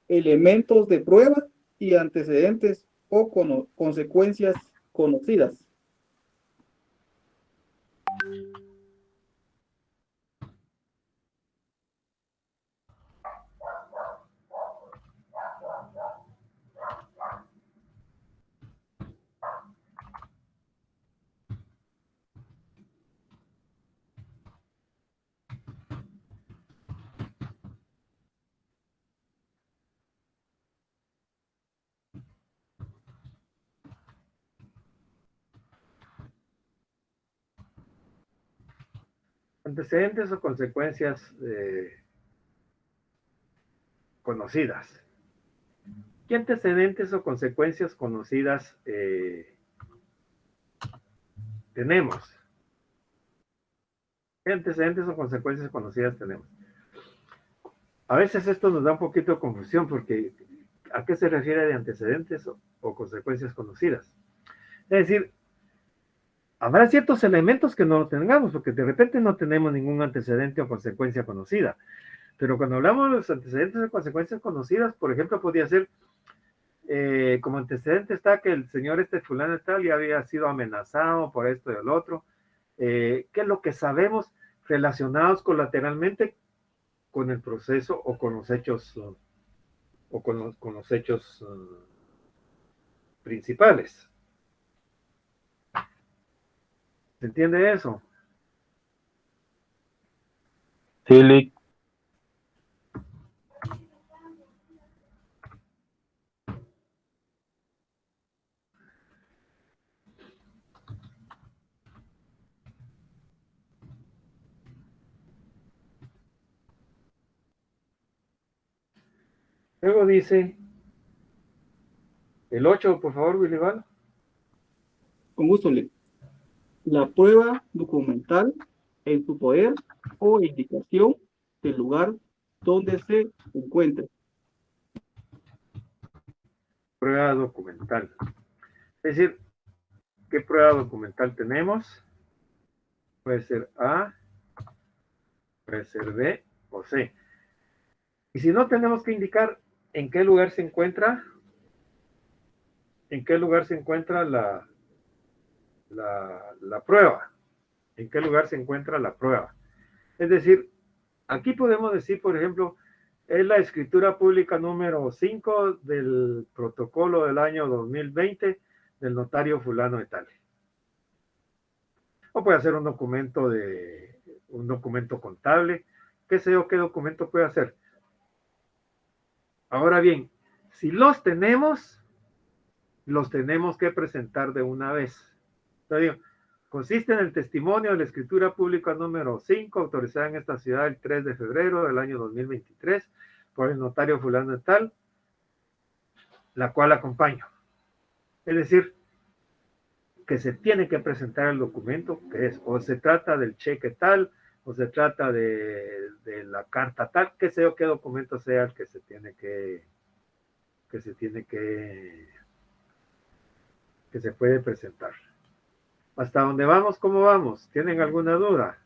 Elementos de prueba y antecedentes o consecuencias conocidas. Antecedentes o consecuencias conocidas. ¿Qué antecedentes o consecuencias conocidas tenemos? ¿Qué antecedentes o consecuencias conocidas tenemos? A veces esto nos da un poquito de confusión porque ¿a qué se refiere de antecedentes o consecuencias conocidas? Es decir, habrá ciertos elementos que no lo tengamos porque de repente no tenemos ningún antecedente o consecuencia conocida. Pero cuando hablamos de los antecedentes o consecuencias conocidas, por ejemplo, podría ser como antecedente está que el señor fulano tal ya había sido amenazado por esto y el otro. ¿Qué es lo que sabemos relacionados colateralmente con el proceso o con los hechos con los hechos principales? ¿Se entiende eso? Sí, Lick. Luego dice el 8, por favor, Willy Val. Con gusto, Lick. La prueba documental en su poder o indicación del lugar donde se encuentre. Prueba documental. Es decir, ¿qué prueba documental tenemos? Puede ser A, puede ser B o C. Y si no, tenemos que indicar en qué lugar se encuentra, la prueba, en qué lugar se encuentra la prueba. Es decir, aquí podemos decir, por ejemplo, es la escritura pública número 5 del protocolo del año 2020 del notario fulano de tal. O puede hacer un documento contable, qué sé yo, qué documento puede hacer. Ahora bien, si los tenemos que presentar de una vez. Entonces digo, consiste en el testimonio de la escritura pública número 5, autorizada en esta ciudad el 3 de febrero del año 2023, por el notario fulano de tal, la cual acompaño. Es decir, que se tiene que presentar el documento, que es, o se trata del cheque tal, o se trata de la carta tal, que sé yo qué documento sea el que se puede presentar. ¿Hasta dónde vamos? ¿Cómo vamos? ¿Tienen alguna duda?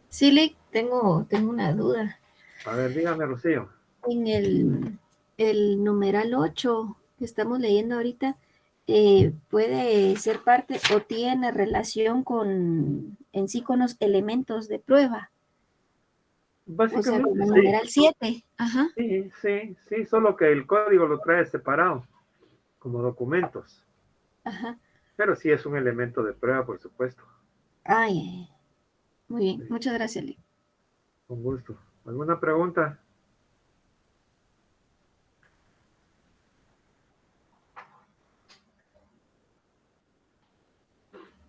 Sí, Lick, tengo una duda. A ver, dígame, Rocío. En el numeral 8 que estamos leyendo ahorita, puede ser parte o tiene relación en sí con los elementos de prueba. Básicamente, o sea, como el sí. numeral 7. Ajá. Sí, solo que el código lo trae separado, como documentos. Ajá. Pero sí es un elemento de prueba, por supuesto. Ay, muy bien. Muchas gracias, Lick. Con gusto. ¿Alguna pregunta?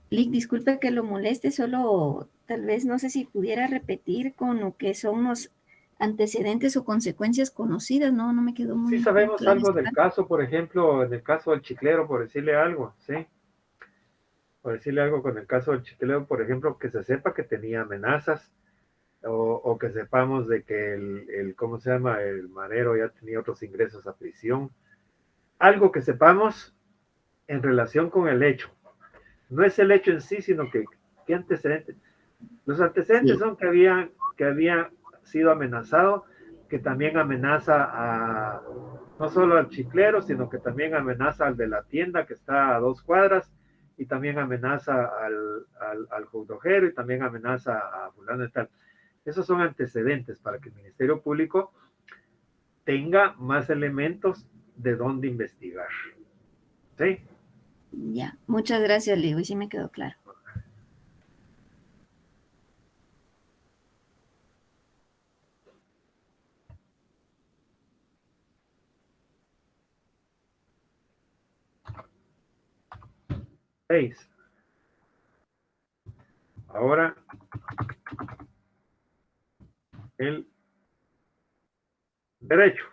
Lick, disculpe que lo moleste, solo tal vez no sé si pudiera repetir con lo que son los antecedentes o consecuencias conocidas, no me quedó muy Sí sabemos claro. algo del caso, por ejemplo, en el caso del chiclero, por decirle algo, ¿sí? Por decirle algo con el caso del chiclero, por ejemplo, que se sepa que tenía amenazas, o que sepamos de que el ¿cómo se llama? El marero ya tenía otros ingresos a prisión. Algo que sepamos en relación con el hecho. No es el hecho en sí, sino que ¿qué antecedentes? Los antecedentes son que había sido amenazado, que también amenaza no solo al chiclero, sino que también amenaza al de la tienda que está a 2 cuadras, y también amenaza al judojero, y también amenaza a fulano y tal. Esos son antecedentes para que el Ministerio Público tenga más elementos de dónde investigar. ¿Sí? Ya, muchas gracias, Leo, y sí me quedó claro. Ahora, el Derecho.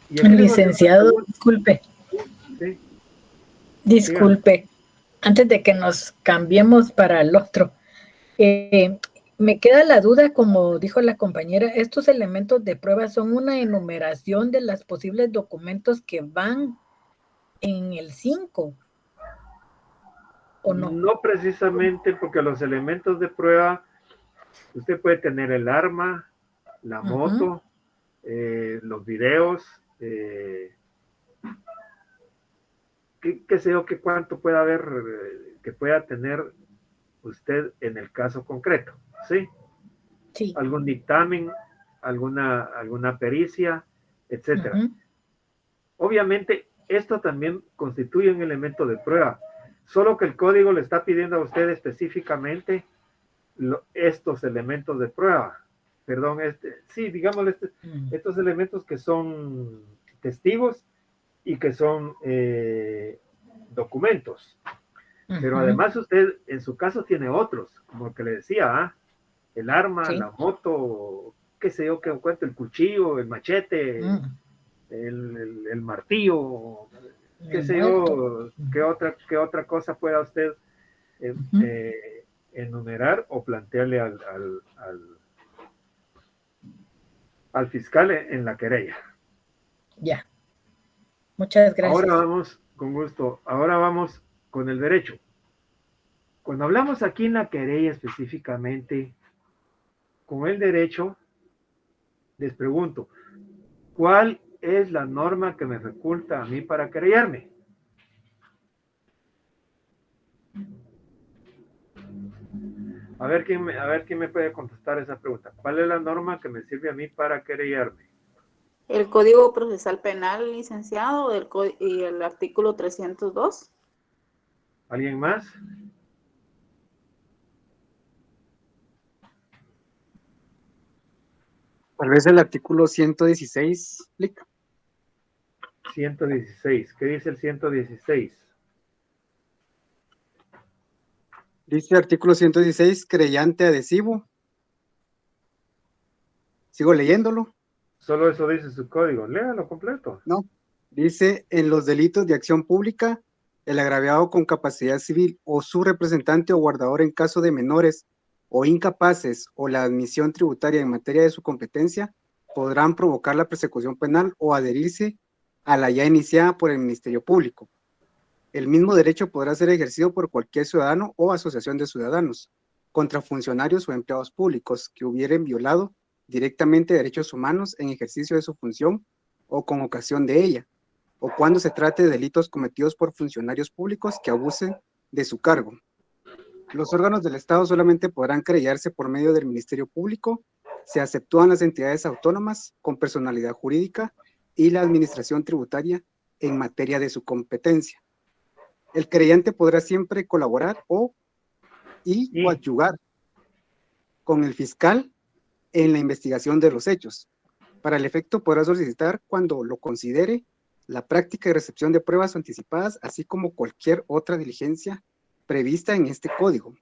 Y aquí les voy a hacer una Licenciado, pregunta. disculpe, Sí, disculpe, antes de que nos cambiemos para el otro, me queda la duda, como dijo la compañera, estos elementos de prueba son una enumeración de los posibles documentos que van en el 5, ¿o no? No precisamente, porque los elementos de prueba, usted puede tener el arma, la moto, los videos, qué sé yo, qué cuánto pueda haber, que pueda tener usted en el caso concreto, ¿sí? Sí. Algún dictamen, alguna pericia, etcétera. Obviamente, esto también constituye un elemento de prueba, solo que el código le está pidiendo a usted específicamente estos elementos de prueba. Perdón, digámosle, estos elementos que son testigos y que son documentos. Pero además usted, en su caso, tiene otros, como el que le decía, el arma, la moto, qué sé yo, qué cuento, el cuchillo, el machete, el martillo, qué sé yo, qué otra cosa pueda usted enumerar o plantearle al fiscal en la querella. Ya. Muchas gracias. Ahora vamos, con gusto, ahora vamos con el derecho. Cuando hablamos aquí en la querella específicamente, con el derecho, les pregunto, ¿cuál es la norma que me faculta a mí para querellarme? A ver quién me puede contestar esa pregunta. ¿Cuál es la norma que me sirve a mí para querellarme? El Código Procesal Penal, licenciado, y el artículo 302. ¿Alguien más? Tal vez el artículo 116, Lic. 116. ¿Qué dice el 116? Dice artículo 116, creyente adhesivo. ¿Sigo leyéndolo? Solo eso dice su código. Léalo completo. No. Dice, en los delitos de acción pública, el agraviado con capacidad civil o su representante o guardador en caso de menores o incapaces o la admisión tributaria en materia de su competencia podrán provocar la persecución penal o adherirse a la ya iniciada por el Ministerio Público. El mismo derecho podrá ser ejercido por cualquier ciudadano o asociación de ciudadanos contra funcionarios o empleados públicos que hubieren violado directamente derechos humanos en ejercicio de su función o con ocasión de ella, o cuando se trate de delitos cometidos por funcionarios públicos que abusen de su cargo. Los órganos del Estado solamente podrán querellarse por medio del Ministerio Público, se aceptúan las entidades autónomas con personalidad jurídica y la administración tributaria en materia de su competencia. El querellante podrá siempre colaborar o ayudar con el fiscal en la investigación de los hechos. Para el efecto podrá solicitar, cuando lo considere, la práctica y recepción de pruebas anticipadas, así como cualquier otra diligencia prevista en este código.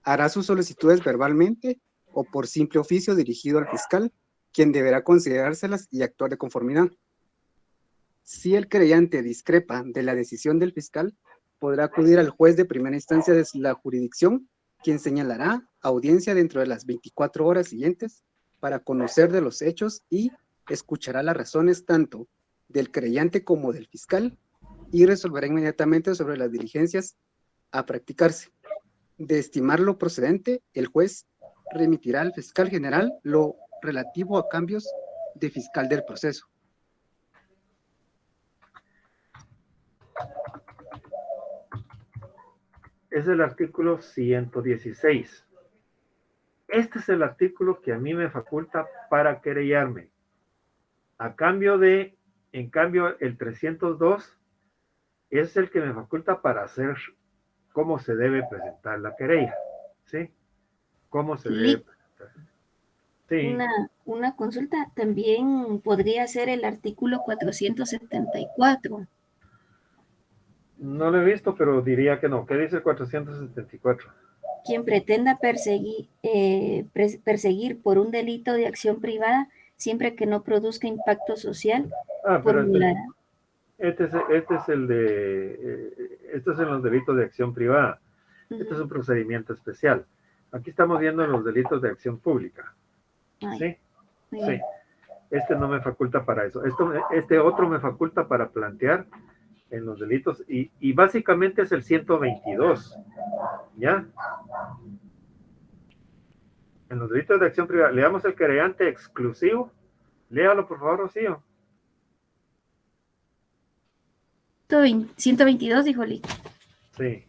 Hará sus solicitudes verbalmente o por simple oficio dirigido al fiscal, quien deberá considerárselas y actuar de conformidad. Si el querellante discrepa de la decisión del fiscal, podrá acudir al juez de primera instancia de la jurisdicción, quien señalará audiencia dentro de las 24 horas siguientes para conocer de los hechos y escuchará las razones tanto del querellante como del fiscal y resolverá inmediatamente sobre las diligencias a practicarse. De estimar lo procedente, el juez remitirá al fiscal general lo relativo a cambios de fiscal del proceso. Es el artículo 116. Este es el artículo que a mí me faculta para querellarme. En cambio, el 302 es el que me faculta para hacer cómo se debe presentar la querella. ¿Sí? ¿Cómo se debe presentar? Sí. Una consulta también podría ser el artículo 474. No lo he visto, pero diría que no. ¿Qué dice el 474? Quien pretenda perseguir por un delito de acción privada, siempre que no produzca impacto social, Pero formulará. este es el de, estos son los delitos de acción privada. Este es un procedimiento especial. Aquí estamos viendo los delitos de acción pública. ¿Sí? Sí. Este no me faculta para eso. Este otro me faculta para plantear en los delitos y básicamente es el 122. ¿Ya? En los delitos de acción privada. Leamos el querellante exclusivo. Léalo, por favor, Rocío. 122, dijo Lick. Sí.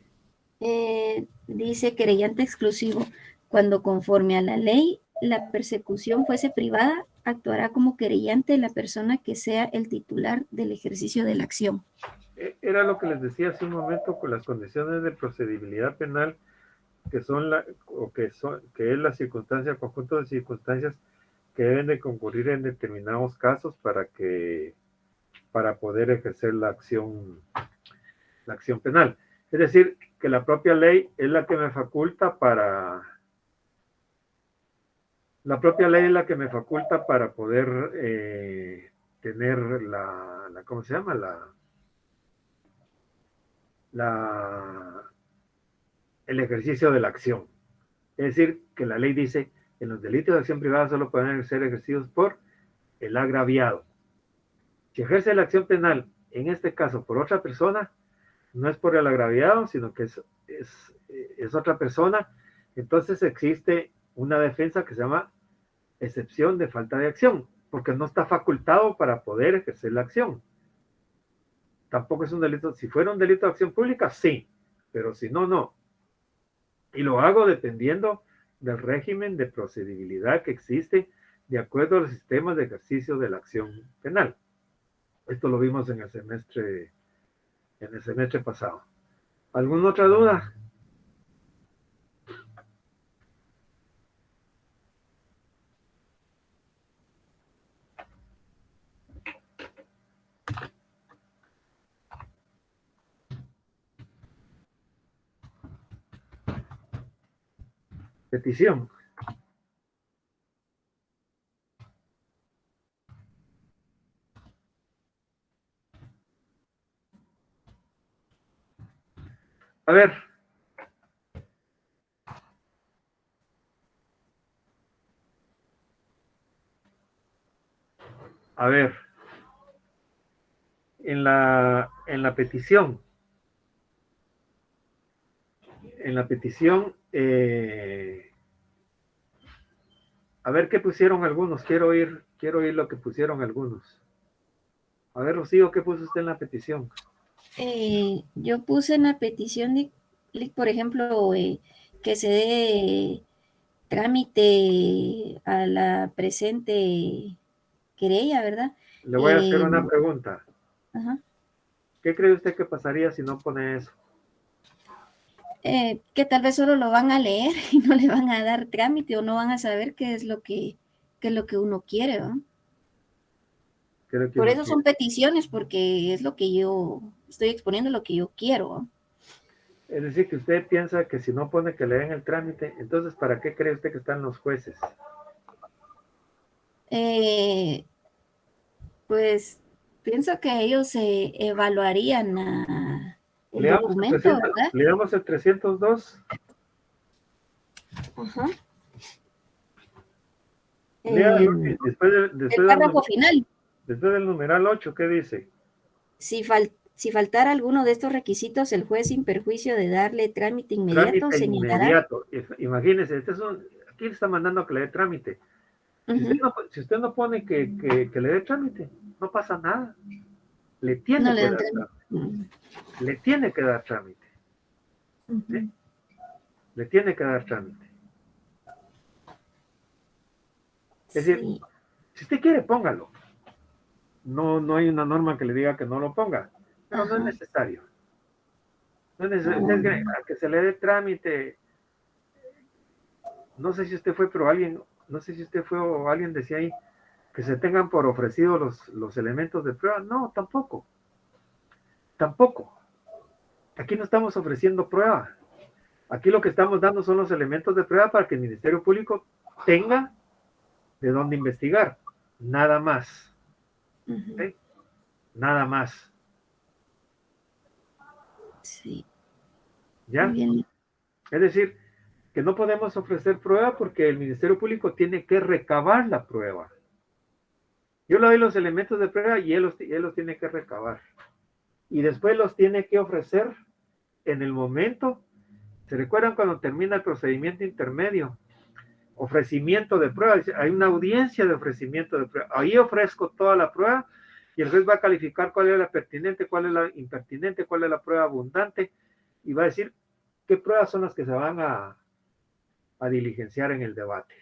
Dice querellante exclusivo. Cuando conforme a la ley la persecución fuese privada, actuará como querellante la persona que sea el titular del ejercicio de la acción. Era lo que les decía hace un momento con las condiciones de procedibilidad penal, que es la circunstancia, conjunto de circunstancias que deben de concurrir en determinados casos para poder ejercer la acción penal. Es decir, que la propia ley es la que me faculta para poder tener ¿cómo se llama? El ejercicio de la acción. Es decir, que la ley dice que en los delitos de acción privada solo pueden ser ejercidos por el agraviado. Si ejerce la acción penal, en este caso por otra persona, no es por el agraviado, sino que es otra persona, entonces existe una defensa que se llama excepción de falta de acción, porque no está facultado para poder ejercer la acción. Tampoco es un delito. Si fuera un delito de acción pública, sí, pero si no, no. Y lo hago dependiendo del régimen de procedibilidad que existe de acuerdo a los sistemas de ejercicio de la acción penal. Esto lo vimos en el semestre pasado. ¿Alguna otra duda? Petición. A ver. A ver. En la petición. A ver qué pusieron algunos. Quiero oír lo que pusieron algunos. A ver, Rocío, ¿qué puso usted en la petición? Yo puse en la petición, por ejemplo, que se dé trámite a la presente querella, ¿verdad? Le voy a hacer una pregunta. Ajá. ¿Qué cree usted que pasaría si no pone eso? Que tal vez solo lo van a leer y no le van a dar trámite o no van a saber qué es lo que uno quiere, ¿no? Por eso son peticiones, porque es lo que yo estoy exponiendo, lo que yo quiero, ¿no? Es decir, que usted piensa que si no pone que le den el trámite, entonces ¿para qué cree usted que están los jueces? Pues pienso que ellos evaluarían el documento, ¿verdad? Le damos el 302. Ajá. Después el párrafo final. Después del numeral 8, ¿qué dice? Si faltara alguno de estos requisitos, el juez, sin perjuicio de darle trámite inmediato, señalará. Imagínese, aquí le está mandando a que le dé trámite. Si usted no pone que le dé trámite, no pasa nada. Le tiene que dar trámite. Le tiene que dar trámite. ¿Sí? Le tiene que dar trámite. Es decir, si usted quiere, póngalo. No hay una norma que le diga que no lo ponga, pero no es necesario. No es necesario. A que se le dé trámite. No sé si usted fue, pero no sé si usted fue o alguien decía ahí que se tengan por ofrecido los elementos de prueba. No, tampoco. Aquí no estamos ofreciendo prueba. Aquí lo que estamos dando son los elementos de prueba para que el Ministerio Público tenga de dónde investigar. Nada más. ¿Sí? Nada más. Sí. ¿Ya? Bien. Es decir, que no podemos ofrecer prueba porque el Ministerio Público tiene que recabar la prueba. Yo le doy los elementos de prueba y él los tiene que recabar. Y después los tiene que ofrecer en el momento. ¿Se recuerdan cuando termina el procedimiento intermedio? Ofrecimiento de prueba. Hay una audiencia de ofrecimiento de prueba. Ahí ofrezco toda la prueba y el juez va a calificar cuál es la pertinente, cuál es la impertinente, cuál es la prueba abundante y va a decir qué pruebas son las que se van a diligenciar en el debate.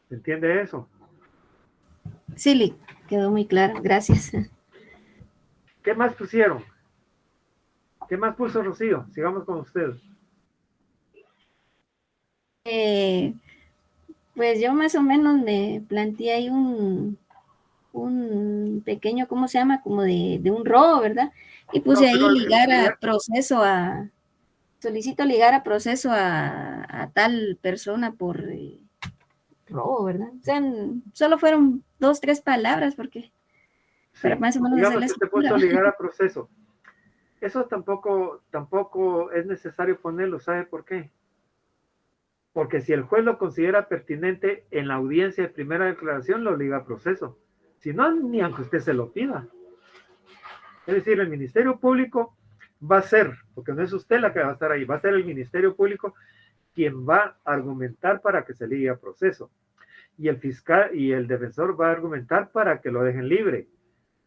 ¿Se entiende eso? Sí, Lic, quedó muy claro. Gracias. ¿Qué más pusieron? ¿Qué más puso Rocío? Sigamos con usted. Pues yo más o menos me planteé ahí un pequeño, ¿cómo se llama? Como de un robo, ¿verdad? Y puse ahí ligar a proceso a, solicito ligar a proceso a tal persona por robo, ¿verdad? O sea, solo fueron 2, 3 palabras porque para más o menos hacer la Digamos que te puso ligar a proceso. Eso tampoco es necesario ponerlo, ¿sabe por qué? Porque si el juez lo considera pertinente en la audiencia de primera declaración, lo liga a proceso. Si no, ni aunque usted se lo pida. Es decir, el Ministerio Público va a ser, porque no es usted la que va a estar ahí, va a ser el Ministerio Público quien va a argumentar para que se ligue a proceso. Y el fiscal y el defensor va a argumentar para que lo dejen libre.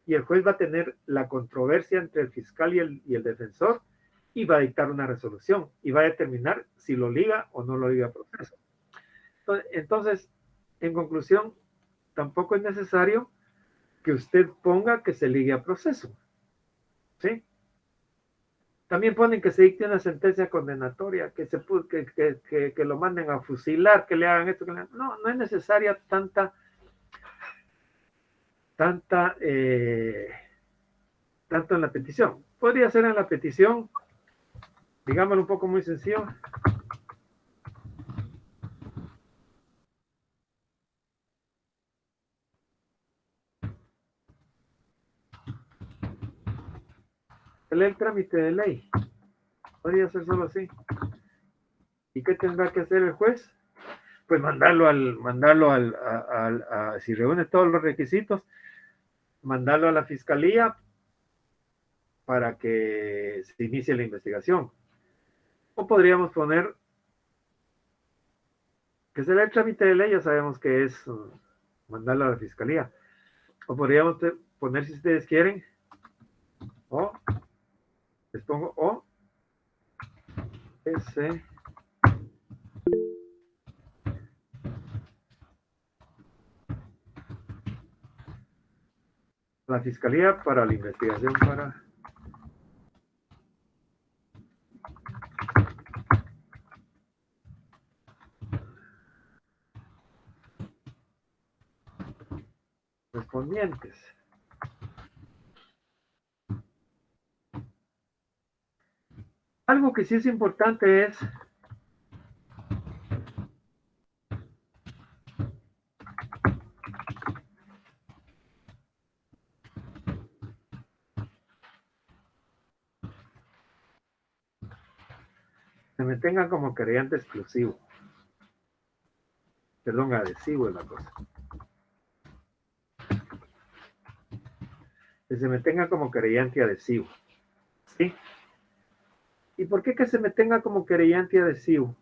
Y el juez va a tener la controversia entre el fiscal y el defensor y va a dictar una resolución y va a determinar si lo liga o no lo liga a proceso. Entonces, en conclusión, tampoco es necesario que usted ponga que se ligue a proceso. ¿Sí? También ponen que se dicte una sentencia condenatoria, que lo manden a fusilar, que le hagan esto. No es necesaria tanto en la petición. Podría ser en la petición, digámoslo un poco muy sencillo. El trámite de ley. Podría ser solo así. ¿Y qué tendrá que hacer el juez? Pues mandarlo si reúne todos los requisitos, mandarlo a la fiscalía para que se inicie la investigación. O podríamos poner que será el trámite de ley, ya sabemos que es mandarlo a la fiscalía. O podríamos poner, si ustedes quieren, o les pongo o ese la fiscalía para la investigación para respondientes. Algo que sí es importante es que me tengan como querellante exclusivo. Perdón, adhesivo es la cosa. Que se me tenga como querellante adhesivo. ¿Sí? ¿Y por qué que se me tenga como querellante adhesivo?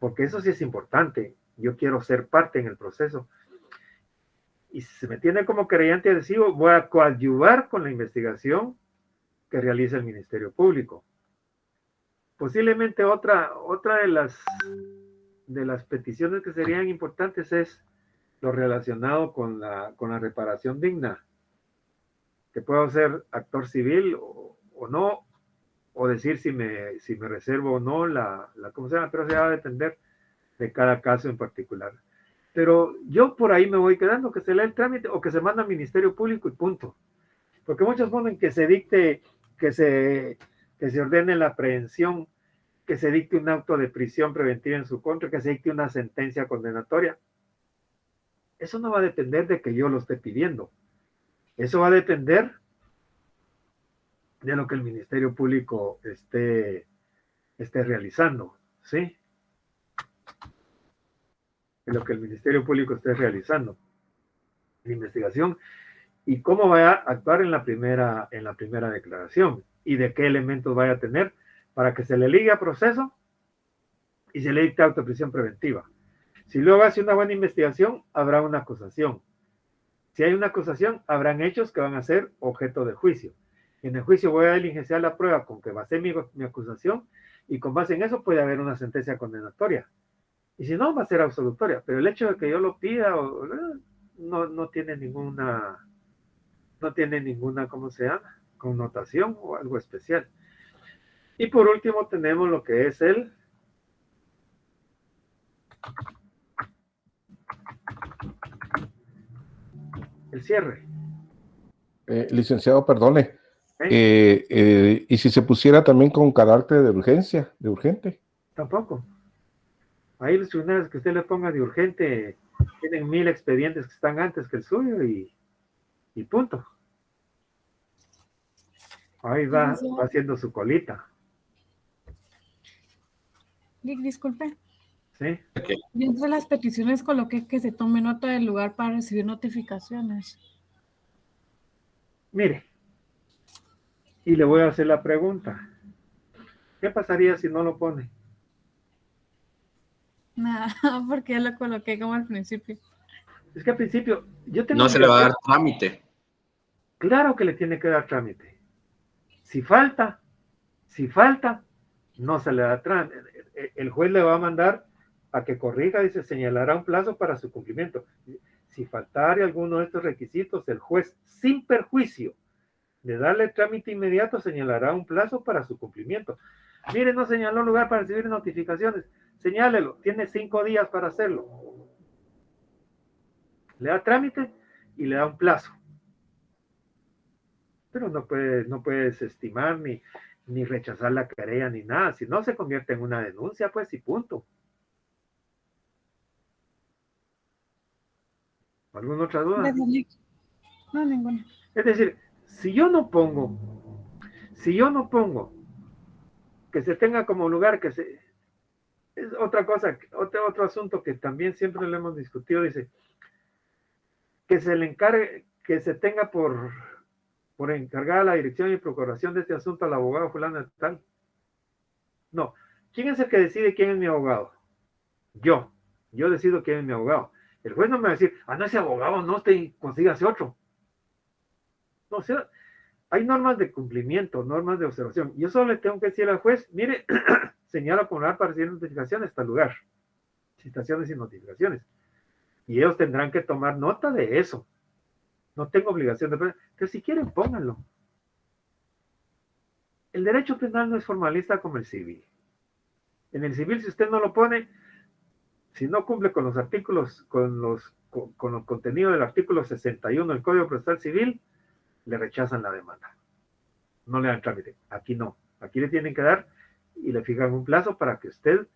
Porque eso sí es importante. Yo quiero ser parte en el proceso. Y si se me tiene como querellante adhesivo, voy a coadyuvar con la investigación que realiza el Ministerio Público. Posiblemente otra de las peticiones que serían importantes es lo relacionado con la reparación digna. Que puedo ser actor civil o no, o decir si me reservo o no ¿cómo se llama? Pero se va a depender de cada caso en particular. Pero yo por ahí me voy quedando, que se lea el trámite o que se manda al Ministerio Público y punto. Porque muchos ponen que se dicte, que se ordene la aprehensión, que se dicte un auto de prisión preventiva en su contra, que se dicte una sentencia condenatoria. Eso no va a depender de que yo lo esté pidiendo. Eso va a depender de lo que el Ministerio Público esté realizando, ¿sí? De lo que el Ministerio Público esté realizando. La investigación y cómo vaya a actuar en la primera declaración y de qué elementos vaya a tener para que se le ligue a proceso y se le dicte auto de prisión preventiva. Si luego hace una buena investigación, habrá una acusación. Si hay una acusación, habrán hechos que van a ser objeto de juicio. En el juicio voy a diligenciar la prueba con que basé mi acusación y con base en eso puede haber una sentencia condenatoria. Y si no, va a ser absolutoria. Pero el hecho de que yo lo pida no tiene ninguna, ¿cómo se llama? Connotación o algo especial. Y por último tenemos lo que es el cierre. Licenciado, perdone. ¿Y si se pusiera también con carácter de urgencia, de urgente? Tampoco. Ahí los tribunales que usted le ponga de urgente tienen 1000 expedientes que están antes que el suyo y punto. Ahí va haciendo su colita. Disculpe. Sí. Yo entre las peticiones coloqué que se tome nota del lugar para recibir notificaciones. Mire, y le voy a hacer la pregunta. ¿Qué pasaría si no lo pone? Nada, porque ya lo coloqué como al principio. Es que al principio yo tengo... No se le va a dar trámite. Claro que le tiene que dar trámite. Si falta, no se le da trámite. El juez le va a mandar a que corrija y se señalará un plazo para su cumplimiento. Si faltare alguno de estos requisitos, el juez, sin perjuicio de darle trámite inmediato, señalará un plazo para su cumplimiento. Mire, no señaló lugar para recibir notificaciones. Señálelo, tiene 5 días para hacerlo. Le da trámite y le da un plazo. Pero no puedes estimar ni rechazar la querella ni nada. Si no, se convierte en una denuncia, pues, y punto. ¿Alguna otra duda? No, ninguna. Es decir, si yo no pongo que se tenga como lugar, es otra cosa, otro asunto que también siempre lo hemos discutido, dice, que se le encargue, que se tenga por encargada la dirección y procuración de este asunto al abogado fulano de tal. No. ¿Quién es el que decide quién es mi abogado? Yo decido quién es mi abogado. El juez no me va a decir, no, ese abogado no te consígase otro. No, o sea, hay normas de cumplimiento, normas de observación. Yo solo le tengo que decir al juez, mire, señala con lugar para recibir notificaciones, tal lugar. Citaciones y notificaciones. Y ellos tendrán que tomar nota de eso. No tengo obligación de... Pero si quieren, pónganlo. El derecho penal no es formalista como el civil. En el civil, si usted no lo pone, si no cumple con los artículos, con los contenidos del artículo 61 del Código Procesal Civil, le rechazan la demanda. No le dan trámite. Aquí no. Aquí le tienen que dar y le fijan un plazo para que usted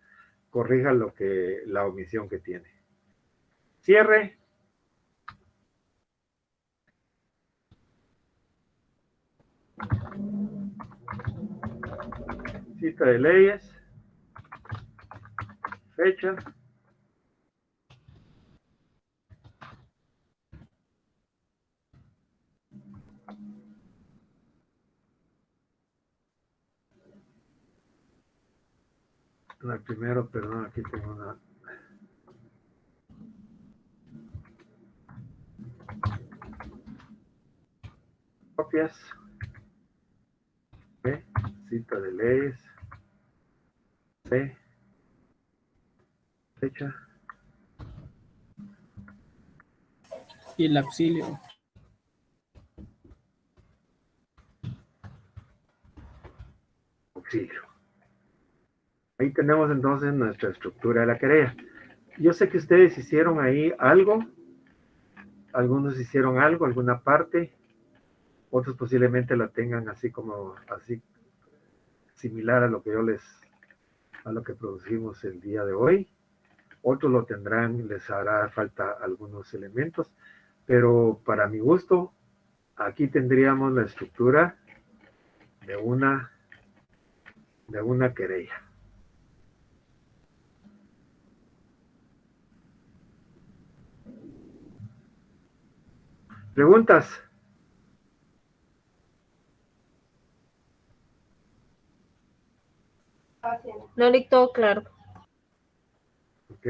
corrija la omisión que tiene. Cierre. Cita de leyes. Fecha. Primero, perdón, aquí tengo una... copias. B, cita de leyes. C, fecha. Y el auxilio. Auxilio. Ahí tenemos entonces nuestra estructura de la querella. Yo sé que ustedes hicieron ahí algo, algunos hicieron algo, alguna parte. Otros posiblemente la tengan así similar a lo que a lo que producimos el día de hoy. Otros lo tendrán, les hará falta algunos elementos, pero para mi gusto, aquí tendríamos la estructura de una querella. ¿Preguntas? No, Lick, todo claro. Ok.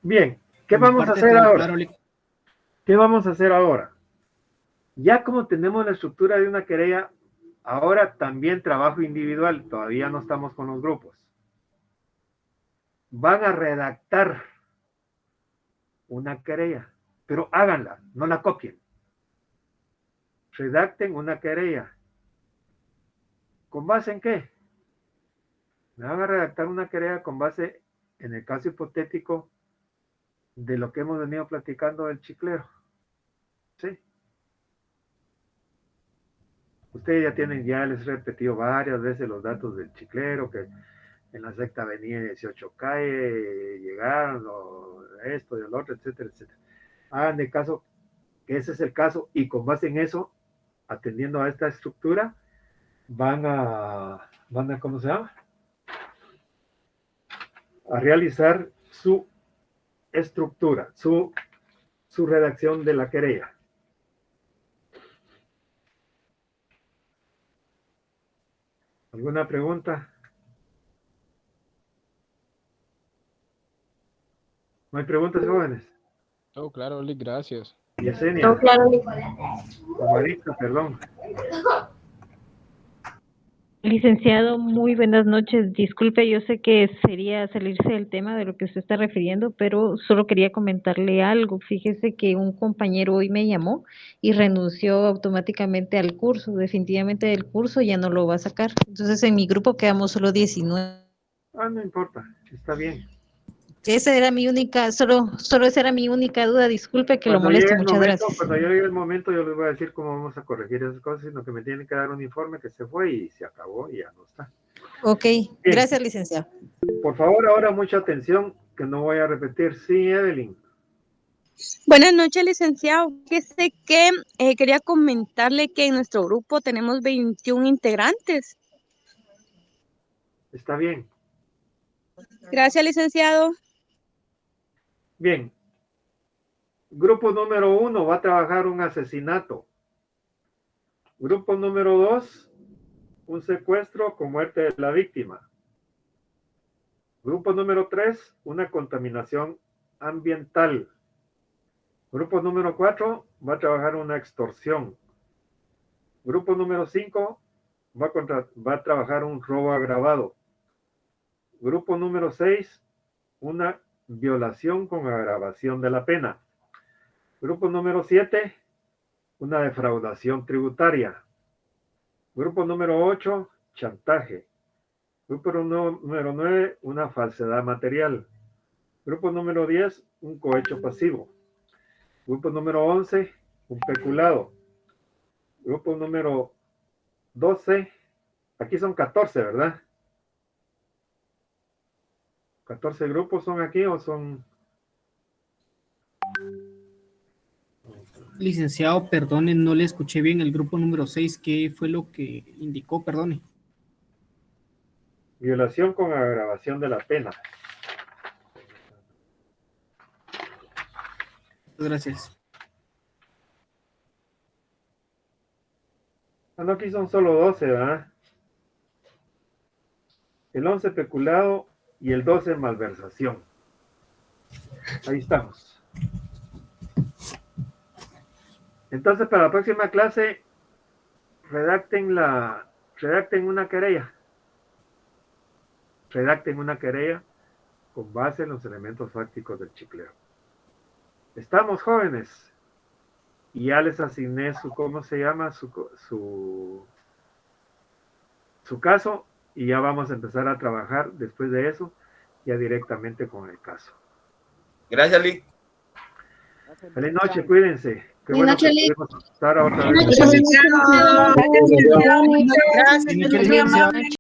Bien, ¿qué vamos a hacer ahora? ¿Qué vamos a hacer ahora? Ya como tenemos la estructura de una querella, ahora también trabajo individual, todavía no estamos con los grupos. Van a redactar una querella, pero háganla, no la copien. Redacten una querella. ¿Con base en qué? Me van a redactar una querella con base en el caso hipotético de lo que hemos venido platicando del chiclero. ¿Sí? Ustedes ya les he repetido varias veces los datos del chiclero, que en la sexta avenida 18 calle llegaron, esto y el otro, etcétera, etcétera. Hagan de caso que ese es el caso y con base en eso, atendiendo a esta estructura, van a ¿cómo se llama? A realizar su estructura, su redacción de la querella. ¿Alguna pregunta? ¿No hay preguntas, jóvenes? Oh, claro, Lick, gracias. Yesenia. No, claro, Lick. Marita, perdón. Licenciado, muy buenas noches. Disculpe, yo sé que sería salirse del tema de lo que usted está refiriendo, pero solo quería comentarle algo. Fíjese que un compañero hoy me llamó y renunció automáticamente al curso. Definitivamente del curso ya no lo va a sacar. Entonces en mi grupo quedamos solo 19. Ah, no importa, está bien. Esa era mi única, solo esa era mi única duda. Disculpe que lo moleste, muchas gracias. Cuando llegue el momento, yo les voy a decir cómo vamos a corregir esas cosas, sino que me tienen que dar un informe que se fue y se acabó y ya no está. Ok, bien. Gracias, licenciado. Por favor, ahora mucha atención, que no voy a repetir. Sí, Evelyn. Buenas noches, licenciado. Fíjese que quería comentarle que en nuestro grupo tenemos 21 integrantes. Está bien. Gracias, licenciado. Bien. Grupo número 1 va a trabajar un asesinato. Grupo número 2, un secuestro con muerte de la víctima. Grupo número 3, una contaminación ambiental. Grupo número 4 va a trabajar una extorsión. Grupo número 5 va a trabajar un robo agravado. Grupo número 6, una violación con agravación de la pena. Grupo número 7, una defraudación tributaria. Grupo número 8, chantaje. Grupo número 9, una falsedad material. Grupo número 10, un cohecho pasivo. Grupo número 11, un peculado. Grupo número 12, aquí son 14, ¿verdad? 14 grupos son aquí o son... Licenciado, perdone, no le escuché bien el grupo número 6. ¿Qué fue lo que indicó? Perdone. Violación con agravación de la pena. Gracias. No, aquí son solo 12, ¿verdad? El 11 peculado y el 12 malversación. Ahí estamos. Entonces, para la próxima clase, redacten una querella. Redacten una querella con base en los elementos fácticos del chiclero. Estamos, jóvenes. Y ya les asigné ¿cómo se llama? Su caso, y ya vamos a empezar a trabajar después de eso, ya directamente con el caso. Gracias, Lee. Feliz noche, cuídense. Qué bueno que Buenas noches, pudimos estar otra vez. Buenas noches, licenciado. Gracias, licenciado.